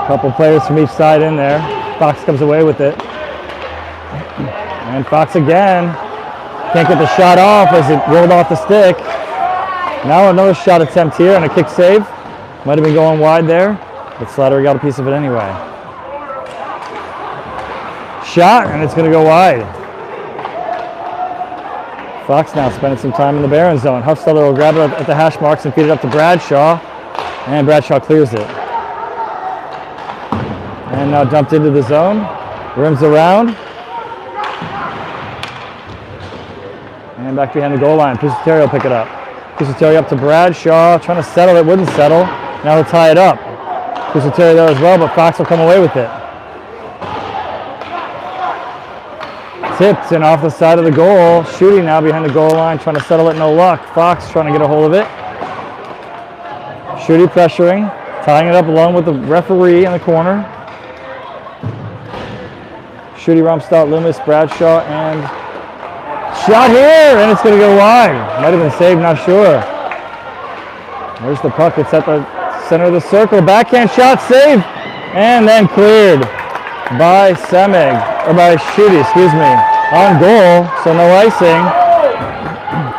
Couple players from each side in there. Fox comes away with it. And Fox again. Can't get the shot off as it rolled off the stick. Now another shot attempt here and a kick save. Might have been going wide there, but Slattery got a piece of it anyway. Shot, and it's going to go wide. Fox now spending some time in the Barons zone. Huffstedler will grab it at the hash marks and feed it up to Bradshaw. And Bradshaw clears it. And now dumped into the zone. Rims around. And back behind the goal line. Pusatelli will pick it up. Pusatelli up to Bradshaw. Trying to settle it. Wouldn't settle. Now they'll tie it up. Kusateri there as well, but Fox will come away with it. Tipped and off the side of the goal. Shooting now behind the goal line, trying to settle it, no luck. Fox trying to get a hold of it. Shooting pressuring, tying it up along with the referee in the corner. Shooting Rumstott, Loomis, Bradshaw, and shot here, and it's going to go wide. Might have been saved, not sure. There's the puck. It's at the center of the circle. Backhand shot, saved, and then cleared by Semig, or by Shooty, excuse me, on goal, so no icing.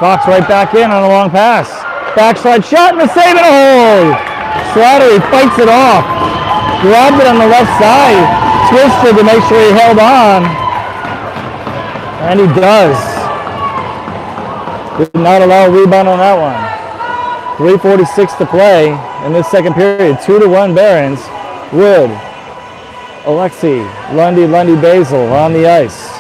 Fox right back in on a long pass. Backslide shot and a save and a hold. Slattery fights it off. Grabbed it on the left side. Twisted to make sure he held on. And he does. Did not allow a rebound on that one. 3:46 to play in this second period. 2-1 Barons. Wood, Alexi, Lundy, Basil on the ice.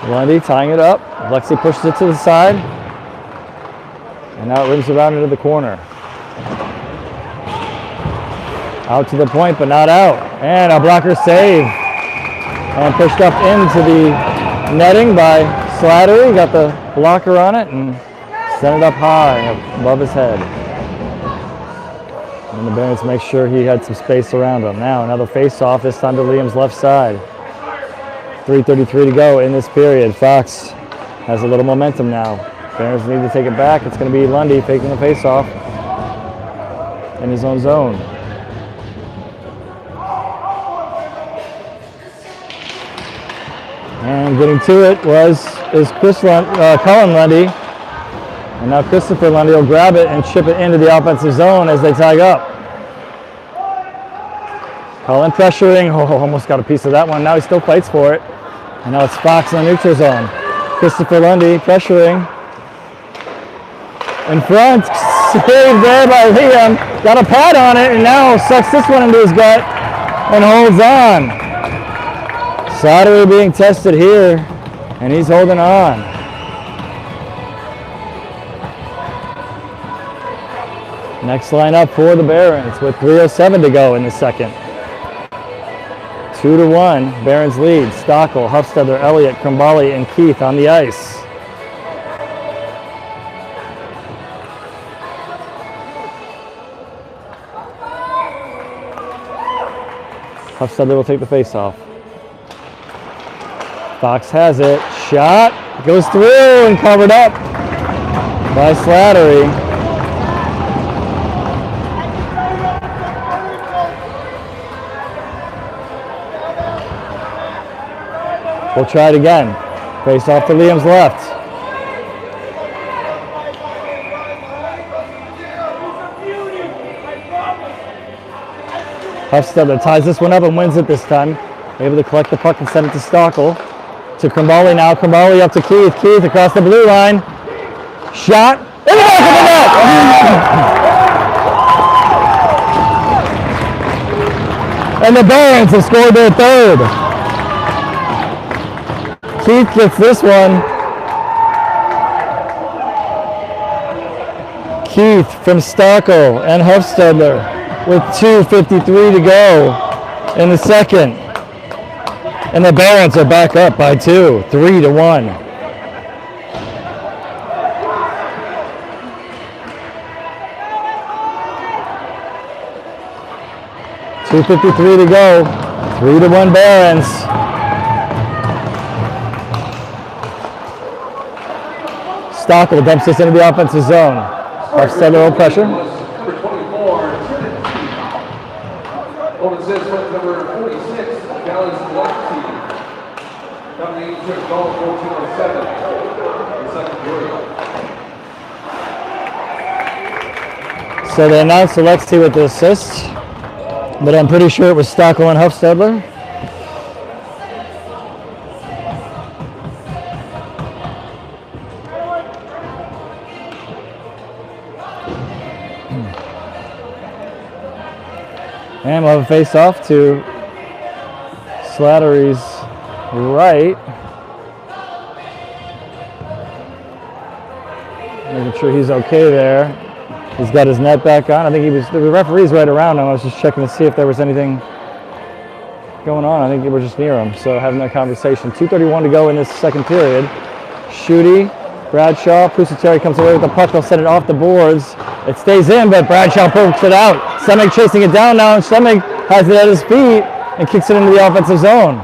Lundy tying it up. Alexi pushes it to the side. And now it rims around into the corner. Out to the point, but not out. And a blocker save. And pushed up into the netting by Slattery. Got the blocker on it and sent it up high above his head. And the Barons make sure he had some space around him. Now another face-off, this time to Liam's left side. 3:33 to go in this period. Fox has a little momentum now. Barons need to take it back. It's going to be Lundy faking the face-off in his own zone. And getting to it is Colin Lundy. And now Christopher Lundy will grab it and chip it into the offensive zone as they tag up. Colin pressuring. Oh, almost got a piece of that one. Now he still fights for it. And now it's Fox in the neutral zone. Christopher Lundy pressuring. In front. Saved there by Liam. Got a pad on it and now sucks this one into his gut and holds on. Slattery being tested here, and he's holding on. Next lineup for the Barons with 3:07 to go in the second. 2-1, Barons lead. Stockel, Huffstedler, Elliott, Krimbali, and Keith on the ice. Huffstedler will take the face-off. Fox has it. Shot. Goes through and covered up by Slattery. We'll try it again. Face off to Liam's left. Huffstedler ties this one up and wins it this time. Able to collect the puck and send it to Stockel. To Krimbali now. Krimbali up to Keith. Keith across the blue line. Shot. In the back of the net. And the Barons have scored their third. Keith gets this one. Keith from Stockel and Huffstedler with 2:53 to go in the second. And the Barons are back up by 2, 3-1. .253 to go. 3-1 Barons. Stockel dumps this into the offensive zone. Huffstedler will pressure. Number 24, opponent says number 46, Gallons Lofty. Coming into a goal 14-7. The second period. So they announced Alexi with the assist, but I'm pretty sure it was Stockel and Huffstedler. And we'll have a face-off to Slattery's right. Making sure he's okay there. He's got his net back on. I think the referee's right around him. I was just checking to see if there was anything going on. I think they were just near him, so having that conversation. 2:31 to go in this second period. Schutte, Bradshaw, Pusateri comes away with the puck. They'll send it off the boards. It stays in, but Bradshaw pokes it out. Semig chasing it down now, and Semig has it at his feet and kicks it into the offensive zone.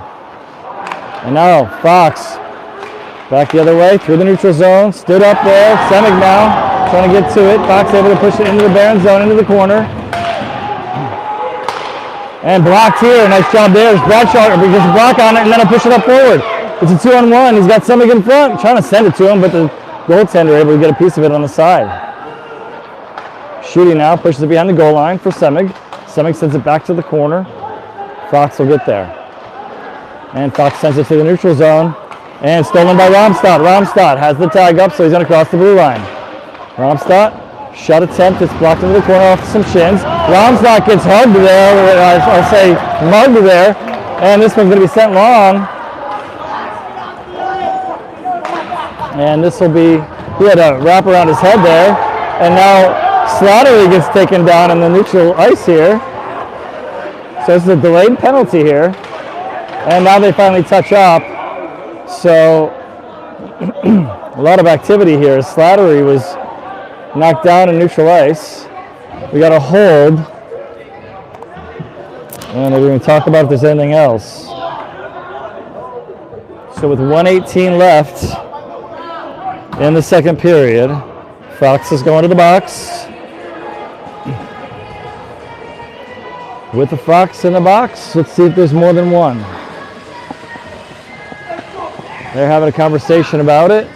And now Fox back the other way through the neutral zone. Stood up there. Semig now trying to get to it. Fox able to push it into the Barons zone, into the corner. And blocked here. Nice job there. Bradshaw gets a block on it, and then he'll push it up forward. It's a 2-on-1. He's got Semig in front. Trying to send it to him, but the goaltender able to get a piece of it on the side. Schutte now pushes it behind the goal line for Semig. Semig sends it back to the corner. Fox will get there. And Fox sends it to the neutral zone. And stolen by Romstad. Romstad has the tag up, so he's going to cross the blue line. Romstad, shot attempt. It's blocked into the corner off some shins. Romstad gets hugged there. I'll say mugged there. And this one's going to be sent long. And this will be, he had a wrap around his head there. And now Slattery gets taken down on the neutral ice here. So this is a delayed penalty here. And now they finally touch up. So a lot of activity here. Slattery was knocked down in neutral ice. We got a hold. And we're going to talk about if there's anything else. So with 1:18 left in the second period, Fox is going to the box. With the Fox in the box, let's see if there's more than one. They're having a conversation about it.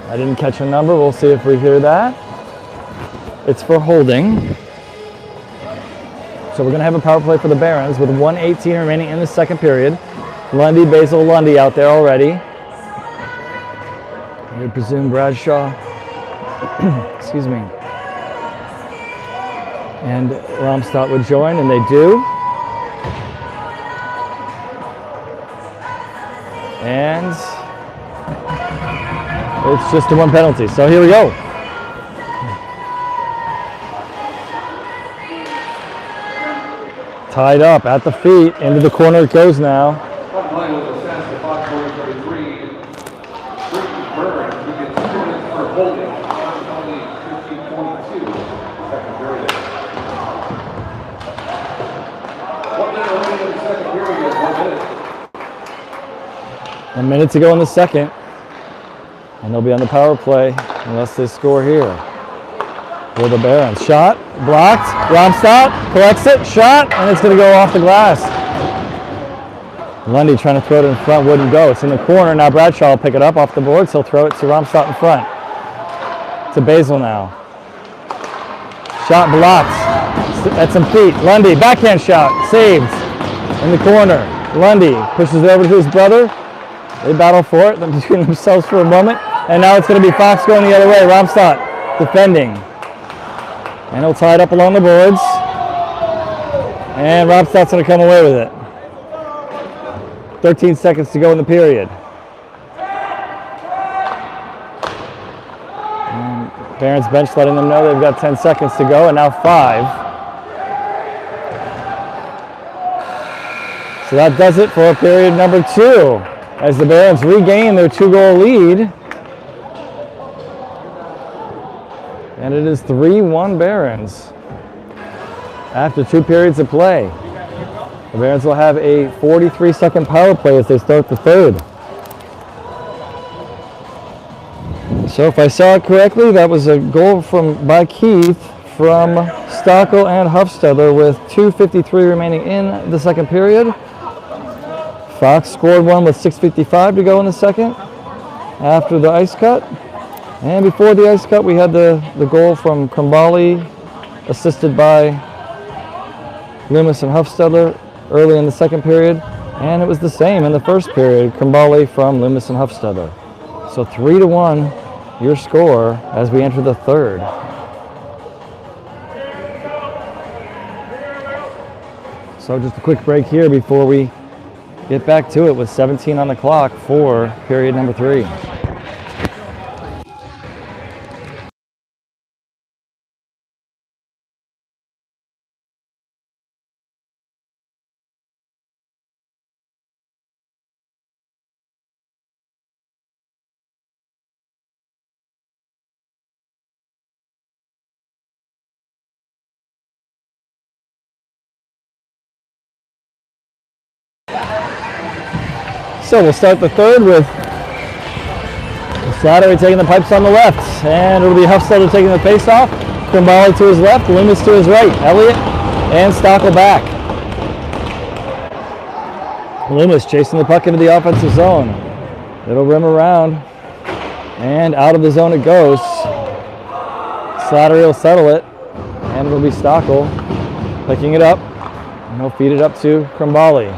I didn't catch a number. We'll see if we hear that. It's for holding. So we're going to have a power play for the Barons with 1:18 remaining in the second period. Lundy, Basil Lundy out there already. I presume Bradshaw. Excuse me. And Romstad would join, and they do. And it's just a one penalty. So here we go. Tied up at the feet, into the corner it goes now. A minute to go in the second, and they'll be on the power play unless they score here. For the Barons. Shot, blocked, Romstad collects it, shot, and it's going to go off the glass. Lundy trying to throw it in front, wouldn't go. It's in the corner. Now Bradshaw will pick it up off the boards. He'll throw it to Romstad in front. To Basil now. Shot blocked. At some feet. Lundy, backhand shot, saved. In the corner. Lundy pushes it over to his brother. They battle for it between themselves for a moment. And now it's going to be Fox going the other way. Romstad defending. And he'll tie it up along the boards. And Romstad's going to come away with it. 13 seconds to go in the period. And Barons bench letting them know they've got 10 seconds to go, and now 5. So that does it for period number 2. As the Barons regain their 2-goal lead. And it is 3-1 Barons after 2 periods of play. The Barons will have a 43-second power play as they start the third. So if I saw it correctly, that was a goal by Keith from Stockel and Huffstedler with 2:53 remaining in the second period. Fox scored one with 6:55 to go in the second after the ice cut. And before the ice cut, we had the goal from Krumbali, assisted by Loomis and Huffstedler early in the second period. And it was the same in the first period, Krumbali from Loomis and Huffstedler. So 3-1, your score as we enter the third. So just a quick break here before we get back to it with 17 on the clock for period number 3. So we'll start the third with Slattery taking the pipes on the left, and it'll be Huffstetler taking the face off. Krimbali to his left, Loomis to his right, Elliott and Stockel back. Loomis chasing the puck into the offensive zone. It'll rim around, and out of the zone it goes. Slattery will settle it, and it'll be Stockel picking it up, and he'll feed it up to Krimbali.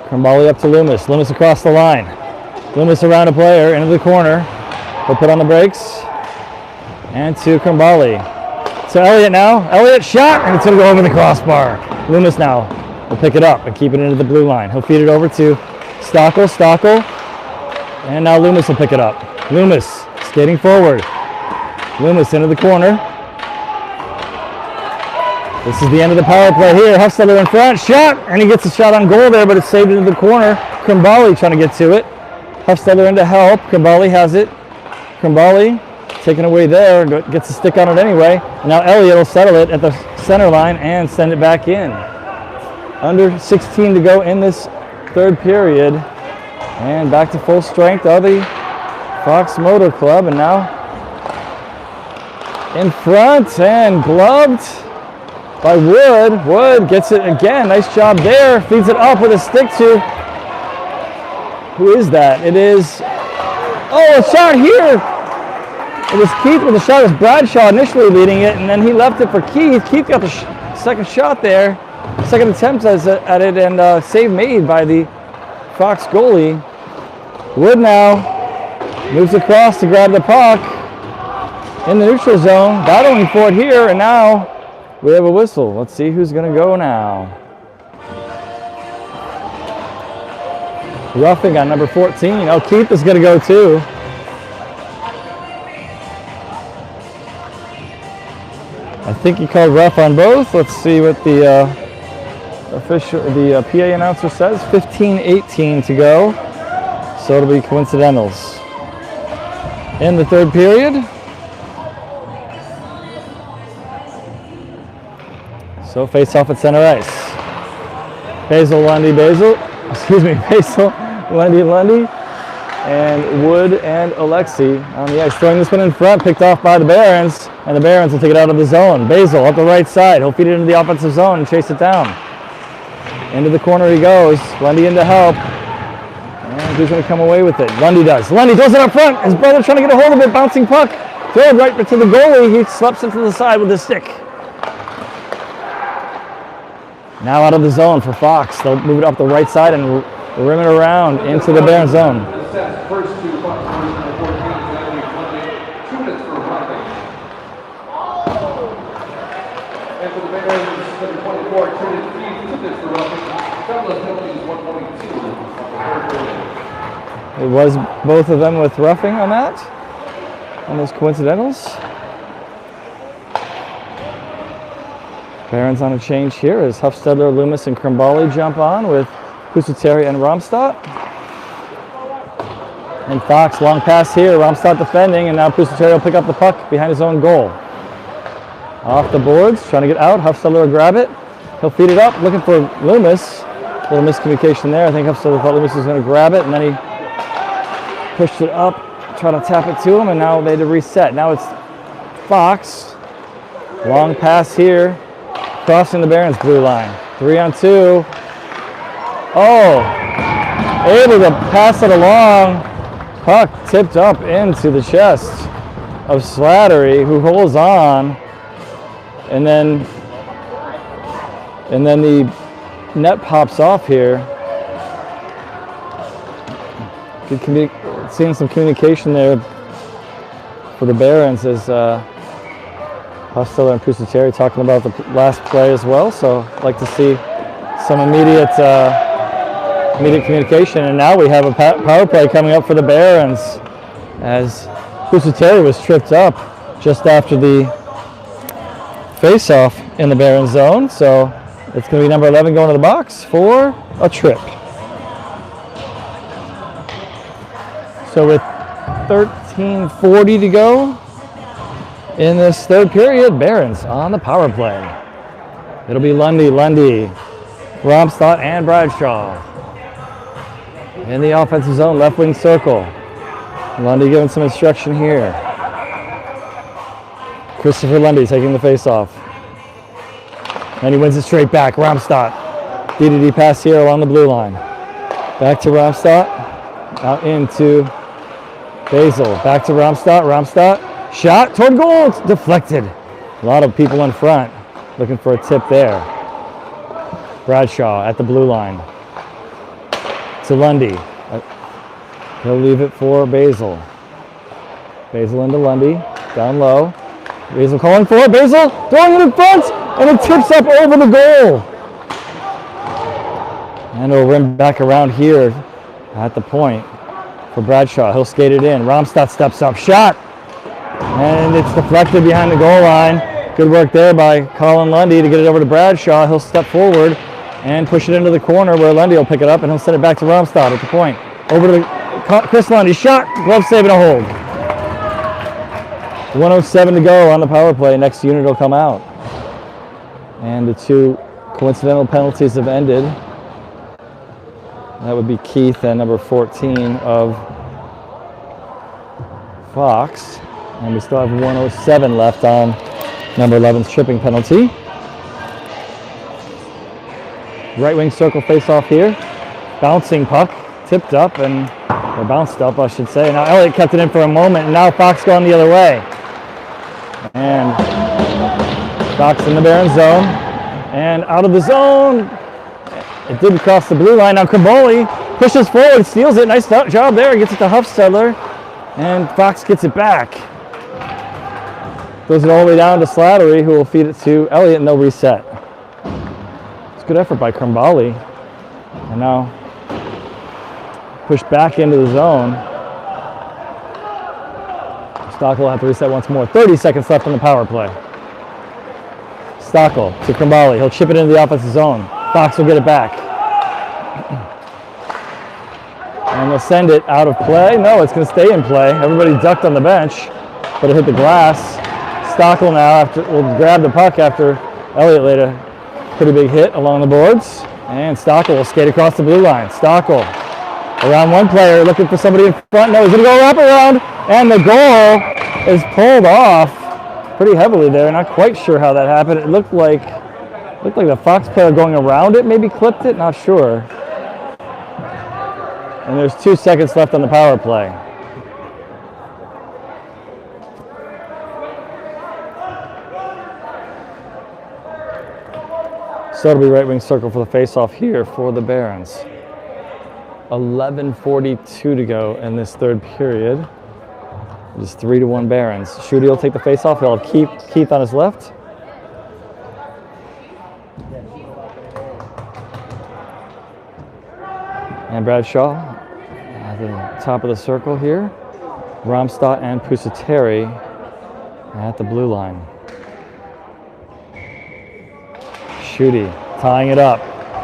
Krimbali up to Loomis. Loomis across the line. Loomis around a player into the corner. He'll put on the brakes. And to Krimbali. So Elliott now. Elliott shot, and it's going to go over the crossbar. Loomis now will pick it up and keep it into the blue line. He'll feed it over to Stockel. Stockel. And now Loomis will pick it up. Loomis skating forward. Loomis into the corner. This is the end of the power play here. Huffstetler in front, shot, and he gets a shot on goal there, but it's saved into the corner. Krimbali trying to get to it. Huffstetler in to help. Krimbali has it. Krimbali taken away there, gets a stick on it anyway. And now Elliott will settle it at the center line and send it back in. Under 16 to go in this third period. And back to full strength are the Fox Motor Club. And now in front and gloved by Wood. Wood gets it again. Nice job there. Feeds it up with a stick to. Who is that? It is. Oh, a shot here. It was Keith with the shot. It was Bradshaw initially leading it, and then he left it for Keith. Keith got the second shot there. Second attempt at it, and save made by the Fox goalie. Wood now moves across to grab the puck in the neutral zone. Battling for it here, and now we have a whistle. Let's see who's going to go now. Roughing on number 14. Oh, Keith is going to go too. I think he called rough on both. Let's see what the PA announcer says. 15:18 to go. So it'll be coincidentals. In the third period. So face off at center ice. Basil, Lundy, and Wood and Alexi on the ice. Throwing this one in front, picked off by the Barons, and the Barons will take it out of the zone. Basil up the right side. He'll feed it into the offensive zone and chase it down. Into the corner he goes. Lundy in to help. And who's going to come away with it? Lundy does. Lundy does it up front. His brother trying to get a hold of it. Bouncing puck. Throw it right to the goalie. He slaps it to the side with his stick. Now out of the zone for Fox. They'll move it up the right side and rim it around into the Baron zone. First two Fox number 14, Anthony Lundy, 2 minutes for roughing. And for the Barons, number 24, Trinity Keith, 2 minutes for roughing. Douglas penalties 1.2. It was both of them with roughing on that, on those coincidentals. Barons on a change here as Huffstetler, Loomis, and Krimbali jump on with Pusateri and Romstad. And Fox, long pass here, Romstad defending, and now Pusateri will pick up the puck behind his own goal. Off the boards, trying to get out, Huffstetler will grab it. He'll feed it up, looking for Loomis. A little miscommunication there. I think Huffstetler thought Loomis was going to grab it, and then he pushed it up, trying to tap it to him, and now they had to reset. Now it's Fox. Long pass here. Crossing the Barons blue line. 3-on-2. Oh, able to pass it along. Puck tipped up into the chest of Slattery, who holds on. And then the net pops off here. Seeing some communication there for the Barons as Huffstetler and Pusateri talking about the last play as well, so I'd like to see some immediate immediate communication, and now we have a power play coming up for the Barons as Pusateri was tripped up just after the face-off in the Barons zone, so it's going to be number 11 going to the box for a trip. So with 13:40 to go in this third period, Barons on the power play. It'll be Lundy, Romstad, and Bradshaw. In the offensive zone, left wing circle. Lundy giving some instruction here. Christopher Lundy taking the face-off. And he wins it straight back. Romstad. DDD pass here along the blue line. Back to Romstad. Out into Basil. Back to Romstad. Romstad. Shot toward goal. It's deflected. A lot of people in front looking for a tip there. Bradshaw at the blue line. To Lundy. He'll leave it for Basil. Basil into Lundy. Down low. Basil calling for it. Basil throwing it in front. And it tips up over the goal. And it'll rim back around here at the point for Bradshaw. He'll skate it in. Romstad steps up. Shot. And it's deflected behind the goal line. Good work there by Colin Lundy to get it over to Bradshaw. He'll step forward and push it into the corner where Lundy will pick it up, and he'll send it back to Romstad at the point. Over to Chris Lundy. Shot. Glove save and a hold. 1:07 to go on the power play. Next unit will come out. And the two coincidental penalties have ended. That would be Keith and number 14 of Fox. And we still have 1:07 left on number 11's tripping penalty. Right wing circle face off here. Bouncing puck, tipped up or bounced up, I should say. Now Elliott kept it in for a moment, and now Fox going the other way. And Fox in the Baron zone, and out of the zone. It didn't cross the blue line. Now Crimboli pushes forward, steals it. Nice job there. Gets it to Huffstedler, and Fox gets it back. Throws it all the way down to Slattery, who will feed it to Elliott, and they'll reset. It's a good effort by Crimboli. And now pushed back into the zone. Stockel will have to reset once more. 30 seconds left on the power play. Stockel to Crimboli. He'll chip it into the offensive zone. Fox will get it back. And they'll send it out of play. No, it's going to stay in play. Everybody ducked on the bench, but it hit the glass. Stockel now will grab the puck after Elliott laid a pretty big hit along the boards. And Stockel will skate across the blue line. Stockel around one player, looking for somebody in front. No, he's going to go wrap around. And the goal is pulled off pretty heavily there. Not quite sure how that happened. It looked like the Fox player going around it maybe clipped it. Not sure. And there's 2 seconds left on the power play. So it'll be right wing circle for the face-off here for the Barons. 11:42 to go in this third period. It is 3-1 Barons. Schutte will take the face-off. He'll have Keith on his left. And Bradshaw at the top of the circle here. Romstad and Pusateri at the blue line. Schutte tying it up.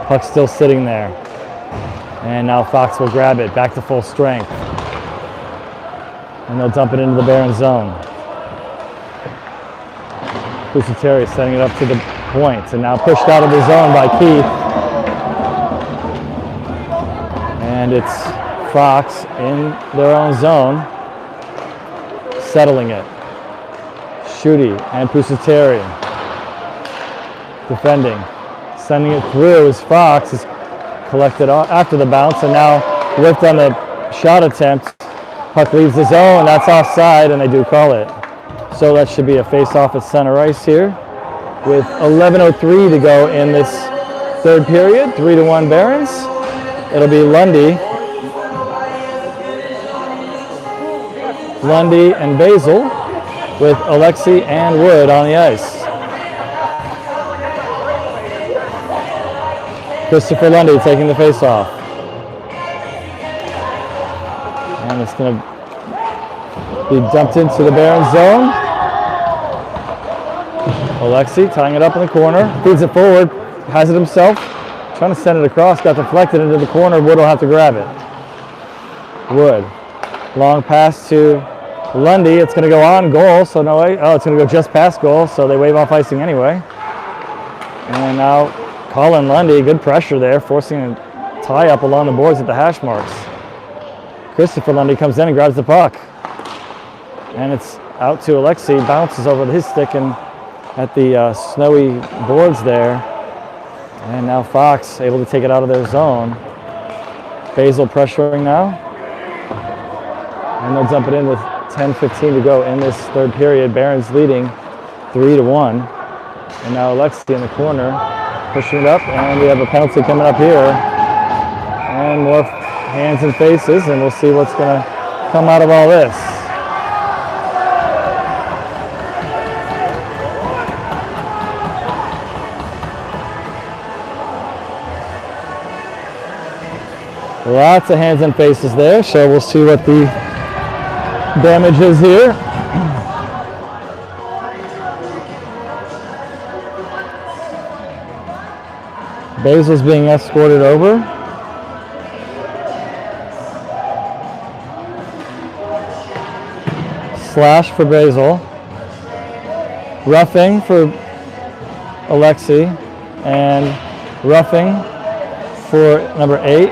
Puck still sitting there. And now Fox will grab it back to full strength. And they'll dump it into the Baron zone. Pusateri setting it up to the point, and now pushed out of the zone by Keith. And it's Fox in their own zone, settling it. Schutte and Pusateri defending, sending it through as Fox is collected after the bounce, and now whipped on the shot attempt. Puck leaves the zone, that's offside, and they do call it. So that should be a face-off at center ice here with 11:03 to go in this third period. 3-1 Barons. It'll be Lundy and Basil with Alexi and Wood on the ice. Christopher Lundy taking the face-off. And it's going to be dumped into the Barons zone. Alexi tying it up in the corner, feeds it forward, has it himself, trying to send it across, got deflected into the corner. Wood will have to grab it. Wood, long pass to Lundy. It's going to go on goal, so no way. Oh, it's going to go just past goal, so they wave off icing anyway. And now Colin Lundy, good pressure there, forcing a tie up along the boards at the hash marks. Christopher Lundy comes in and grabs the puck. And it's out to Alexi, bounces over his stick and at the snowy boards there. And now Fox able to take it out of their zone. Basil pressuring now. And they'll dump it in with 10:15 to go in this third period. Barons leading 3-1. And now Alexi in the corner, pushing it up, and we have a penalty coming up here. And more hands and faces, and we'll see what's going to come out of all this. Lots of hands and faces there, so we'll see what the damage is here. Basil's being escorted over. Slash for Basil. Roughing for Alexi. And roughing for number 8.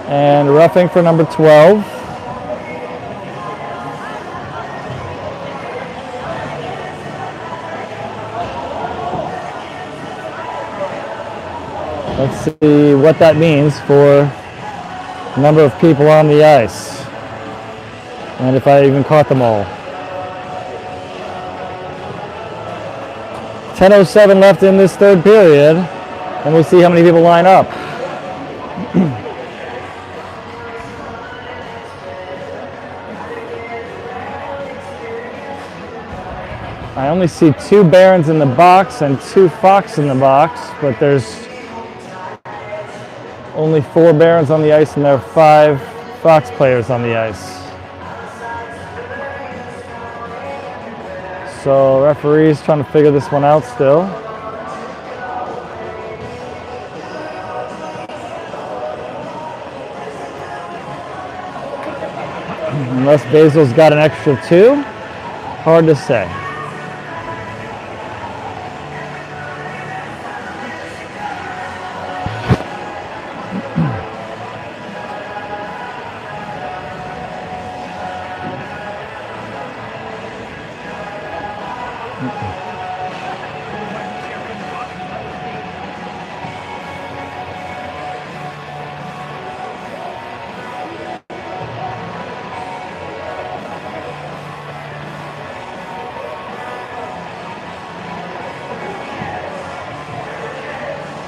And roughing for number 12. Let's see what that means for the number of people on the ice. And if I even caught them all. 10:07 left in this third period. And we'll see how many people line up. I only see 2 Barons in the box and 2 Fox in the box, but there's only 4 Barons on the ice and there are 5 Fox players on the ice. So referees trying to figure this one out still. Unless Basil's got an extra 2, hard to say.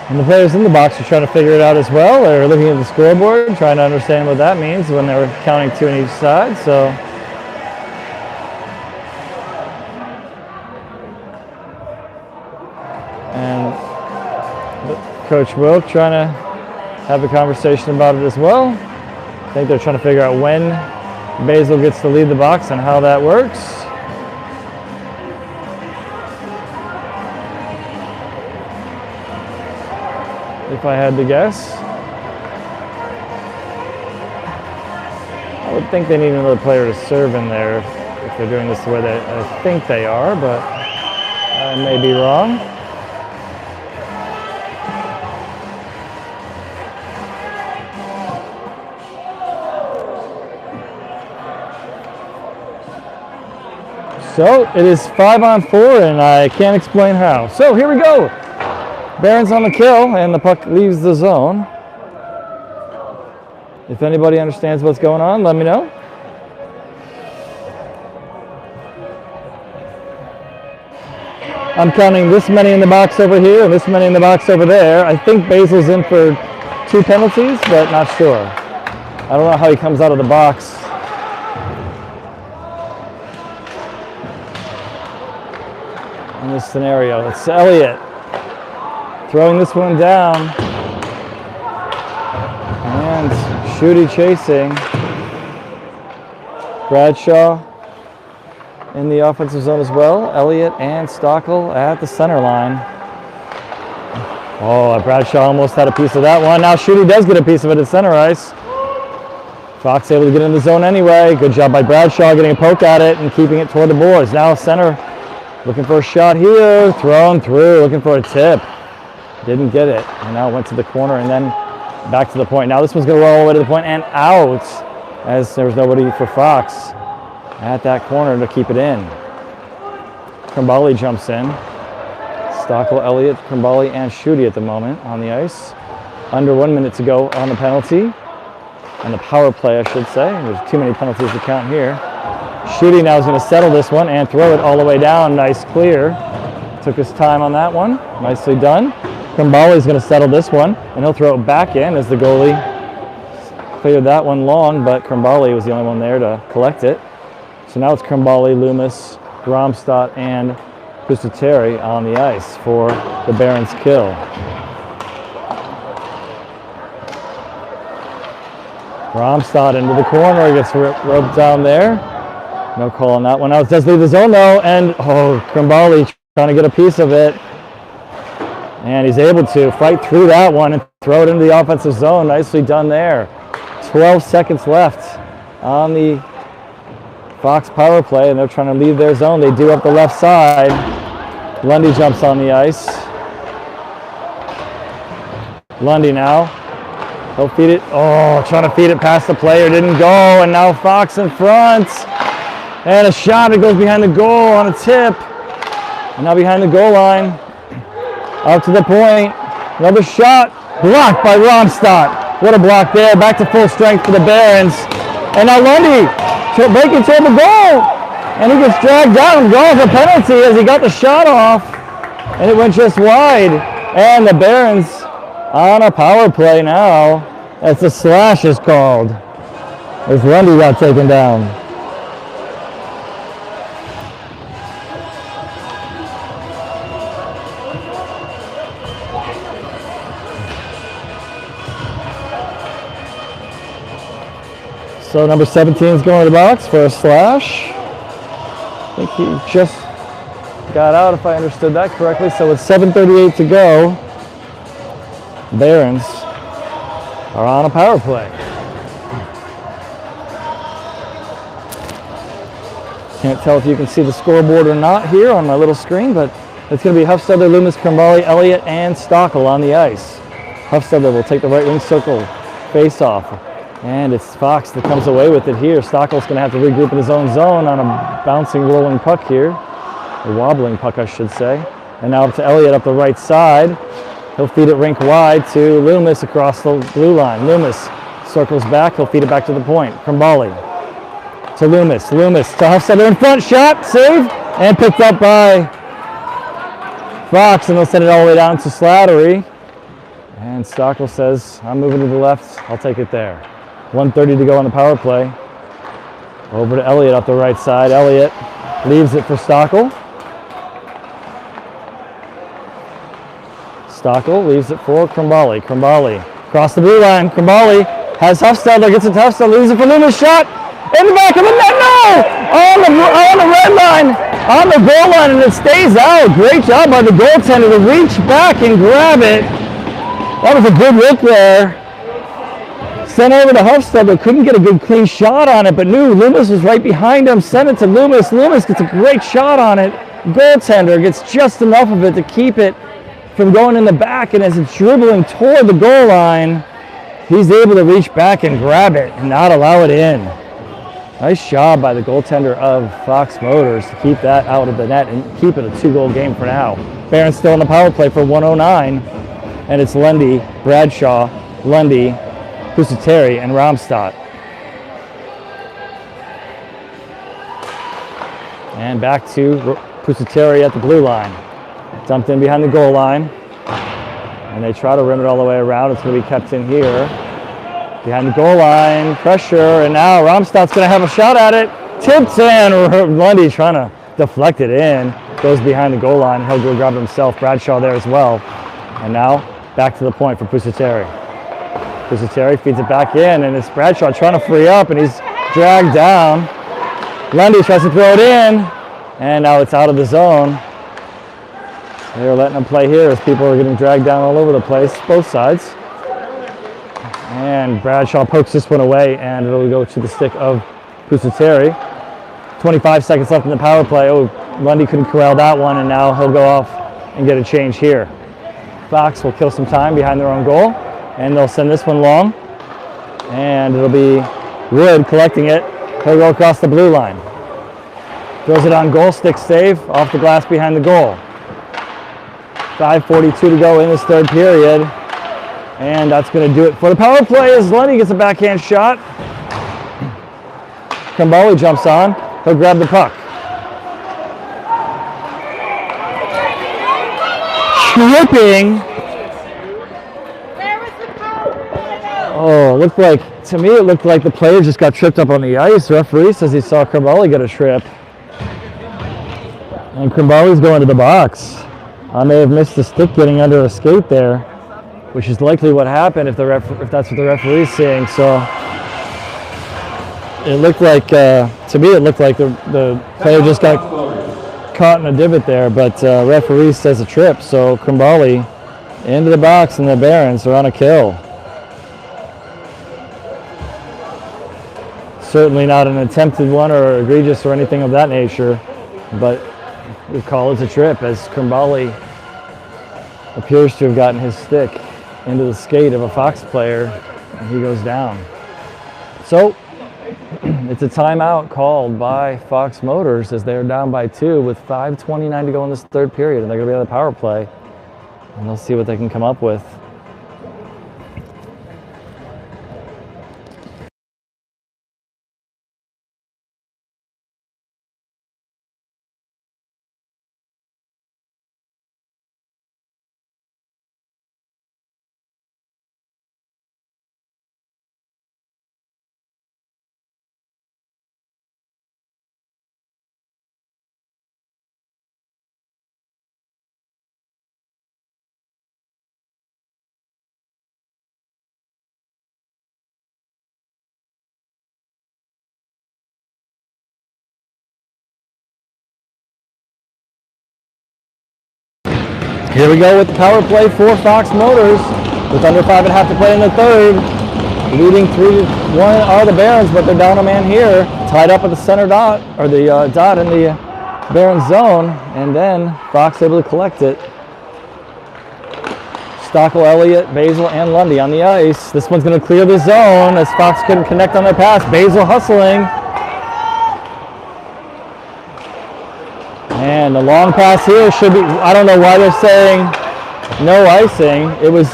And the players in the box are trying to figure it out as well. They're looking at the scoreboard, trying to understand what that means when they're counting 2 on each side. So, and Coach Wilk trying to have a conversation about it as well. I think they're trying to figure out when Basil gets to lead the box and how that works. If I had to guess. I would think they need another player to serve in there if they're doing this the way that I think they are, but I may be wrong. So it is 5-on-4 and I can't explain how. So here we go. Barons on the kill, and the puck leaves the zone. If anybody understands what's going on, let me know. I'm counting this many in the box over here and this many in the box over there. I think Basil's in for 2 penalties, but not sure. I don't know how he comes out of the box. In this scenario, it's Elliott. Throwing this one down, and Schutte chasing. Bradshaw in the offensive zone as well. Elliott and Stockel at the center line. Oh, Bradshaw almost had a piece of that one. Now Schutte does get a piece of it at center ice. Fox able to get in the zone anyway. Good job by Bradshaw getting a poke at it and keeping it toward the boards. Now center looking for a shot here. Thrown through, looking for a tip. Didn't get it. And now went to the corner and then back to the point. Now this one's going to roll all the way to the point and out, as there's nobody for Fox at that corner to keep it in. Krimbali jumps in. Stockel, Elliott, Krimbali, and Schutte at the moment on the ice. Under 1 minute to go on the penalty. On the power play, I should say. There's too many penalties to count here. Schutte now is going to settle this one and throw it all the way down. Nice clear. Took his time on that one. Nicely done. Krimbali is going to settle this one, and he'll throw it back in as the goalie cleared that one long, but Krimbali was the only one there to collect it. So now it's Krimbali, Loomis, Romstad, and Pusateri on the ice for the Barons kill. Romstad into the corner, gets roped down there. No call on that one. Now it does leave the zone though, and Krimbali trying to get a piece of it. And he's able to fight through that one and throw it into the offensive zone. Nicely done there. 12 seconds left on the Fox power play, and they're trying to leave their zone. They do up the left side. Lundy jumps on the ice. Lundy now. He'll feed it. Oh, trying to feed it past the player. Didn't go, and now Fox in front. And a shot that goes behind the goal on a tip. And now behind the goal line. Out to the point. Another shot. Blocked by Romstad. What a block there. Back to full strength for the Barons. And now Lundy breaking toward the goal. And he gets dragged down and draws a penalty as he got the shot off. And it went just wide. And the Barons on a power play now as the slash is called. As Lundy got taken down. So number 17 is going to the box for a slash. I think he just got out, if I understood that correctly. So with 7:38 to go, Barons are on a power play. Can't tell if you can see the scoreboard or not here on my little screen, but it's going to be Huffstedler, Loomis, Krimbali, Elliott, and Stockel on the ice. Huffstedler will take the right wing circle face-off. And it's Fox that comes away with it here. Stockel's going to have to regroup in his own zone on a bouncing, rolling puck here. A wobbling puck, I should say. And now up to Elliott up the right side. He'll feed it rink wide to Loomis across the blue line. Loomis circles back. He'll feed it back to the point. Krimbali to Loomis. Loomis to Huffstedler in front. Shot, saved, and picked up by Fox. And they'll send it all the way down to Slattery. And Stockel says, I'm moving to the left. I'll take it there. 1:30 to go on the power play. Over to Elliott up the right side. Elliott leaves it for Stockel. Stockel leaves it for Krimbali. Krimbali across the blue line. Krimbali has Huffstedler, gets it to Huffstedler, leaves it for Loomis. Shot in the back of the net. No! On the red line, on the goal line, and it stays out. Great job by the goaltender to reach back and grab it. That was a good look there. Sent over to Huffstedler, couldn't get a good clean shot on it, but knew Loomis was right behind him. Sent it to Loomis. Loomis gets a great shot on it. Goaltender gets just enough of it to keep it from going in the back, and as it's dribbling toward the goal line, he's able to reach back and grab it and not allow it in. Nice job by the goaltender of Fox Motors to keep that out of the net and keep it a 2-goal game for now. Barons still on the power play for 1:09, and it's Lundy, Bradshaw, Lundy, Pusateri, and Romstad. And back to Pusateri at the blue line. Dumped in behind the goal line. And they try to rim it all the way around. It's going to be kept in here. Behind the goal line, pressure, and now Romstad's going to have a shot at it. Tipped in. Lundy trying to deflect it in. Goes behind the goal line. He'll go grab it himself. Bradshaw there as well. And now back to the point for Pusateri. Pusateri feeds it back in, and it's Bradshaw trying to free up, and he's dragged down. Lundy tries to throw it in, and now it's out of the zone. They're letting them play here as people are getting dragged down all over the place, both sides. And Bradshaw pokes this one away, and it'll go to the stick of Pusateri. 25 seconds left in the power play. Oh, Lundy couldn't corral that one, and now he'll go off and get a change here. Fox will kill some time behind their own goal, and they'll send this one long. And it'll be Wood collecting it. He'll go across the blue line. Throws it on goal, stick save, off the glass behind the goal. 5:42 to go in this third period. And that's going to do it for the power play as Lundy gets a backhand shot. Krimbali jumps on. He'll grab the puck. Tripping. Oh, to me it looked like the player just got tripped up on the ice. The referee says he saw Krimbali get a trip. And Krimbali's going to the box. I may have missed the stick getting under a skate there, which is likely what happened if that's what the referee's seeing. So it looked like, to me it looked like the player just got caught in a divot there, but referee says a trip. So Krimbali into the box, and the Barons are on a kill. Certainly not an attempted one or egregious or anything of that nature, but we call it a trip as Krimbali appears to have gotten his stick into the skate of a Fox player, and he goes down. So it's a timeout called by Fox Motors as they're down by 2 with 5:29 to go in this third period, and they're going to be on the power play, and they'll see what they can come up with. Here we go with the power play for Fox Motors with under 5.5 to play in the third. Leading 3-1 are the Barons, but they're down a man here. Tied up at the center dot, or the dot in the Barons zone, and then Fox able to collect it. Stockel, Elliott, Basil, and Lundy on the ice. This one's going to clear the zone as Fox couldn't connect on their pass. Basil hustling. And the long pass here should be, I don't know why they're saying no icing. It was,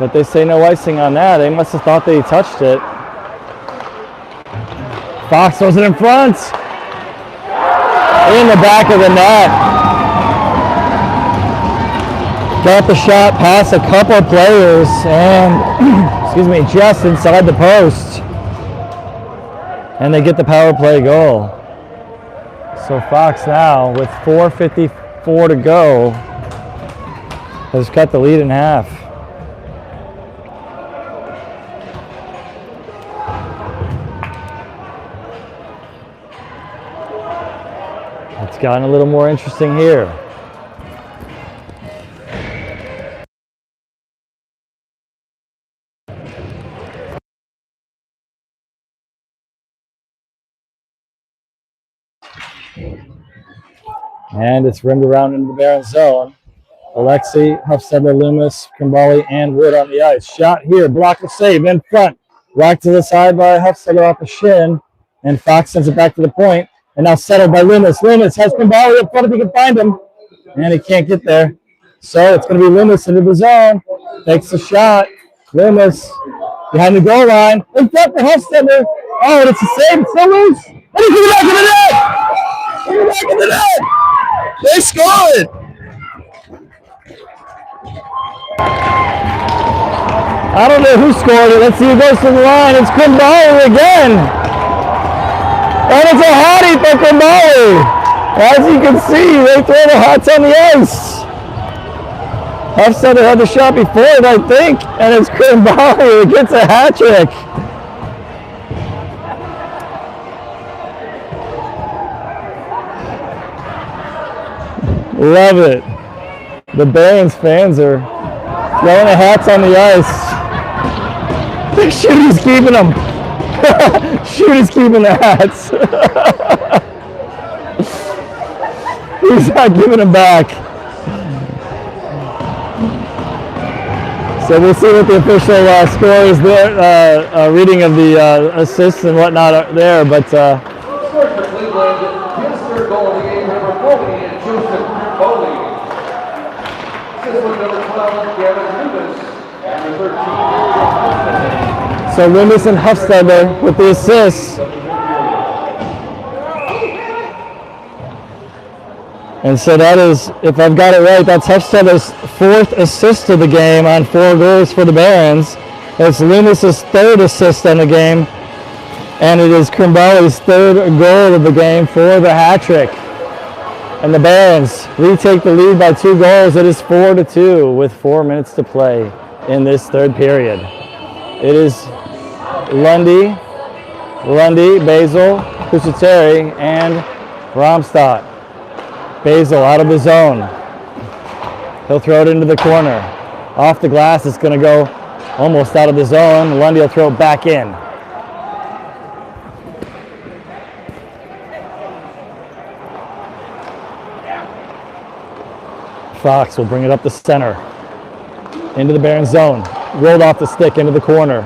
but they say no icing on that. They must have thought they touched it. Fox throws it in front. In the back of the net. Got the shot past a couple of players and, excuse me, just inside the post. And they get the power play goal. So Fox now, with 4:54 to go, has cut the lead in half. It's gotten a little more interesting here. And it's rimmed around into the Barons zone. Alexi, Huffstedler, Loomis, Krimbali, and Wood on the ice. Shot here, block of save in front. Whacked to the side by Huffstedler off the shin. And Fox sends it back to the point. And now settled by Loomis. Loomis has Krimbali up front if he can find him. And he can't get there. So it's going to be Loomis into the zone. Takes the shot. Loomis behind the goal line. In front for Huffstedler. Oh, and it's a save. It's still loose. And he's in the back of the net. In the back of the net. They scored! I don't know who scored it. Let's see who goes to the line. It's Krimbali again. And it's a hottie for Krimbali. As you can see, they throw the hots on the ice. Huffstedler had the shot before it, I think. And it's Krimbali who gets a hat trick. Love it. The Barons fans are throwing their hats on the ice. Shooty's keeping them. Shooty's keeping the hats. He's not giving them back. So we'll see what the official score is there, reading of the assists and whatnot are there, but Scores for Cleveland, his third goal of the game, number 40, and Joseph Bowley. Assist with number 12, Gavin Loomis, and number 13, so Loomis and Huffstedler with the assists. And so that is, if I've got it right, that's Huffstedler's 4th assist of the game on 4 goals for the Barons. It's Loomis's 3rd assist on the game, and it is Krimbali's 3rd goal of the game for the hat trick. And the Barons retake the lead by 2 goals. It is 4-2 with 4 minutes to play in this 3rd period. It is Lundy, Basil, Pusateri, and Romstadt. Basil out of the zone. He'll throw it into the corner. Off the glass, it's going to go almost out of the zone. Lundy will throw it back in. Fox will bring it up the center. Into the Barons zone. Rolled off the stick into the corner.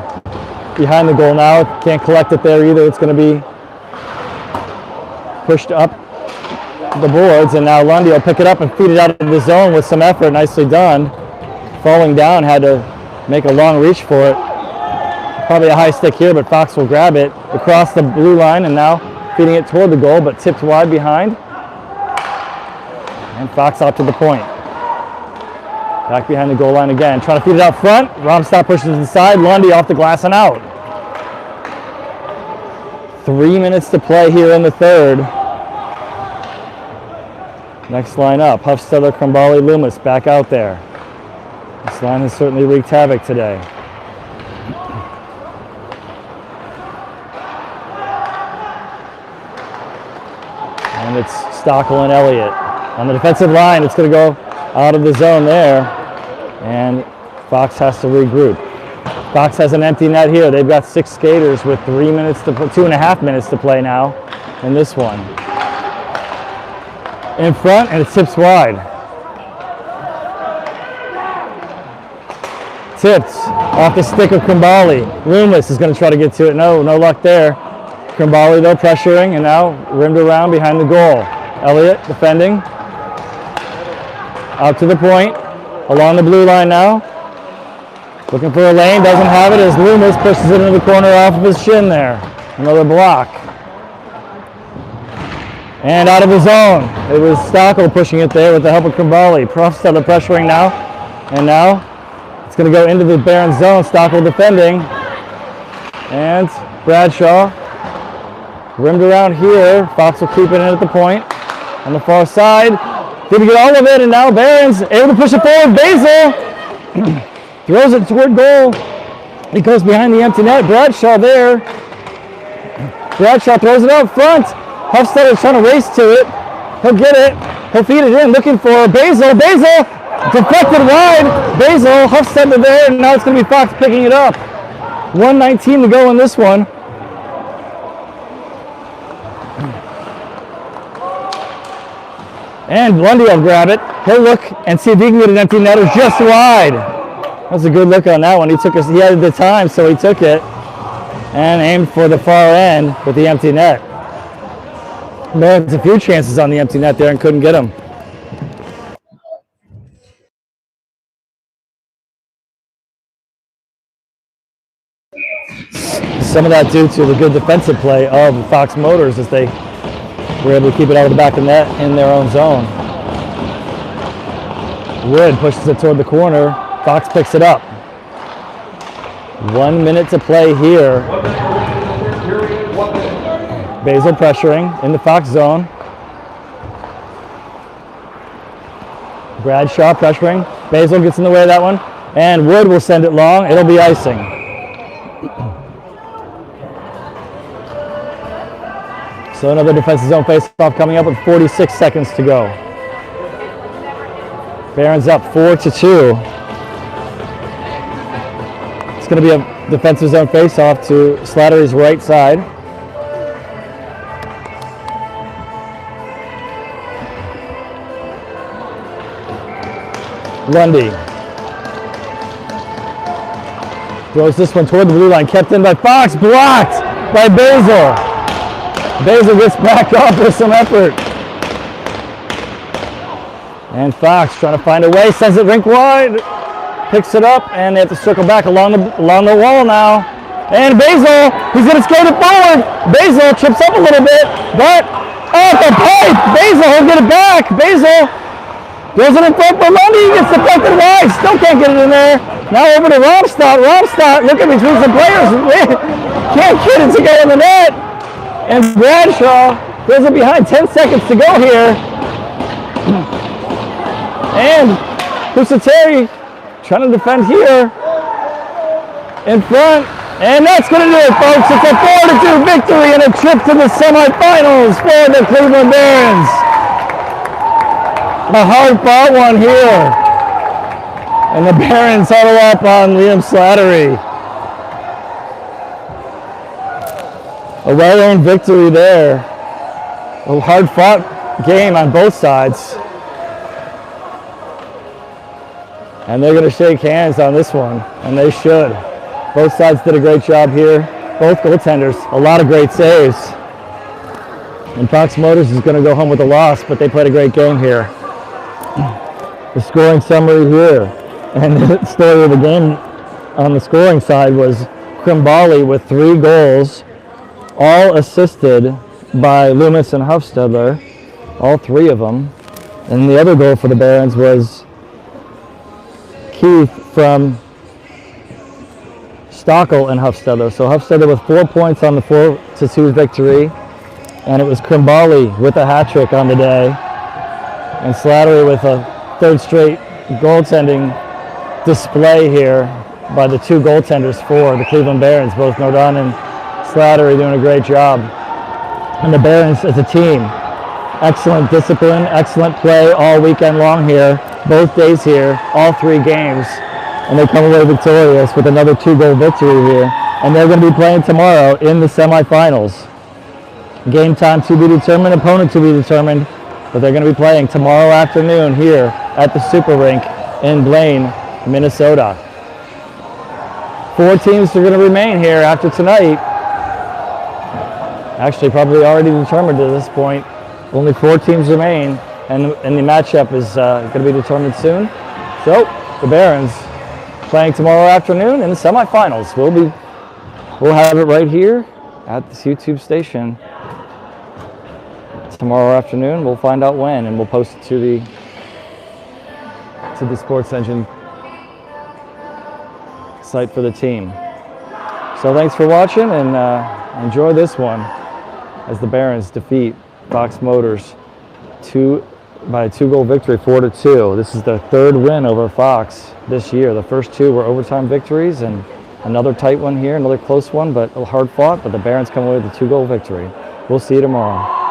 Behind the goal now. Can't collect it there either. It's going to be pushed up the boards, and now Lundy will pick it up and feed it out of the zone with some effort. Nicely done. Falling down, had to make a long reach for it. Probably a high stick here, but Fox will grab it across the blue line and now feeding it toward the goal, but tipped wide behind. And Fox out to the point. Back behind the goal line again. Trying to feed it out front. Romstadt pushes it inside. Lundy off the glass and out. 3 minutes to play here in the 3rd. Next line up, Huffstedler, Krimbali, Loomis back out there. This line has certainly wreaked havoc today. And it's Stockel and Elliott. On the defensive line, it's going to go out of the zone there. And Fox has to regroup. Fox has an empty net here. They've got 6 skaters with 2.5 minutes to play now in this one. In front, and it tips wide. Tipped off the stick of Krimbali. Loomis is going to try to get to it. No luck there. Krimbali though pressuring, and now rimmed around behind the goal. Elliott defending. Out to the point. Along the blue line now. Looking for a lane, doesn't have it as Loomis pushes it into the corner off of his shin there. Another block. And out of the zone. It was Stockel pushing it there with the help of Krimbali. Huffstedler pressuring now. And now it's going to go into the Barons zone. Stockel defending. And Bradshaw rimmed around here. Fox will keep it in at the point. On the far side. Didn't get all of it, and now Barons able to push it forward. Basil throws it toward goal. He goes behind the empty net. Bradshaw there. Bradshaw throws it out front. Huffstedler trying to race to it. He'll get it. He'll feed it in, looking for Basil. Basil deflected wide. Basil, Huffstedler there, and now it's going to be Fox picking it up. 1:19 to go in this one. And Lundy will grab it. He'll look and see if he can get an empty netter just wide. That was a good look on that one. He had the time, so he took it and aimed for the far end with the empty net. Barons a few chances on the empty net there and couldn't get them. Some of that due to the good defensive play of Fox Motors as they were able to keep it out of the back of the net in their own zone. Wood pushes it toward the corner. Fox picks it up. 1 minute to play here. Basil pressuring in the Fox zone. Bradshaw pressuring. Basil gets in the way of that one. And Wood will send it long. It'll be icing. So another defensive zone faceoff coming up with 46 seconds to go. Barons up 4-2. It's going to be a defensive zone face-off to Slattery's right side. Lundy throws this one toward the blue line, kept in by Fox, blocked by Basil. Basil gets back up with some effort. And Fox trying to find a way, sends it rink wide, picks it up, and they have to circle back along the wall now. And Basil, he's going to skate it forward. Basil trips up a little bit, but off the pipe. Basil will get it back. Basil goes it in front for Lundy. He gets deflected wide. Still can't get it in there. Now over to Romstadt. Romstadt looking between some players. Can't get it to go in the net. And Bradshaw goes it behind. 10 seconds to go here. And Pusateri trying to defend here. In front. And that's going to do it, folks. It's a 4-2 victory and a trip to the semifinals for the Cleveland Barons. A hard-fought one here. And the Barons huddle up on Liam Slattery. A well-earned victory there. A hard-fought game on both sides. And they're going to shake hands on this one, and they should. Both sides did a great job here. Both goaltenders, a lot of great saves. And Fox Motors is going to go home with a loss, but they played a great game here. The scoring summary here, and the story of the game on the scoring side was Krimbali with 3 goals, all assisted by Loomis and Huffstedler, all 3 of them. And the other goal for the Barons was Keith from Stockel and Huffstedler. So Huffstedler with 4 points on the 4-2 victory, and it was Krimbali with a hat trick on the day, and Slattery with a 3rd straight goaltending display here by the 2 goaltenders for the Cleveland Barons, both Nordon and Slattery doing a great job. And the Barons as a team, excellent discipline, excellent play all weekend long here, both days here, all 3 games. And they come away victorious with another 2-goal victory here. And they're going to be playing tomorrow in the semifinals. Game time to be determined, opponent to be determined. But they're going to be playing tomorrow afternoon here at the Super Rink in Blaine, Minnesota. 4 teams are going to remain here after tonight. Actually, probably already determined at this point. Only 4 teams remain, and the matchup is going to be determined soon. So, the Barons playing tomorrow afternoon in the semifinals. We'll have it right here at this YouTube station tomorrow afternoon. We'll find out when, and we'll post it to the Sports Engine site for the team. So thanks for watching, and enjoy this one as the Barons defeat Fox Motors by a 2-goal victory, 4-2. This is their 3rd win over Fox this year. The first 2 were overtime victories, and another tight one here, another close one, but hard fought. But the Barons come away with a 2-goal victory. We'll see you tomorrow.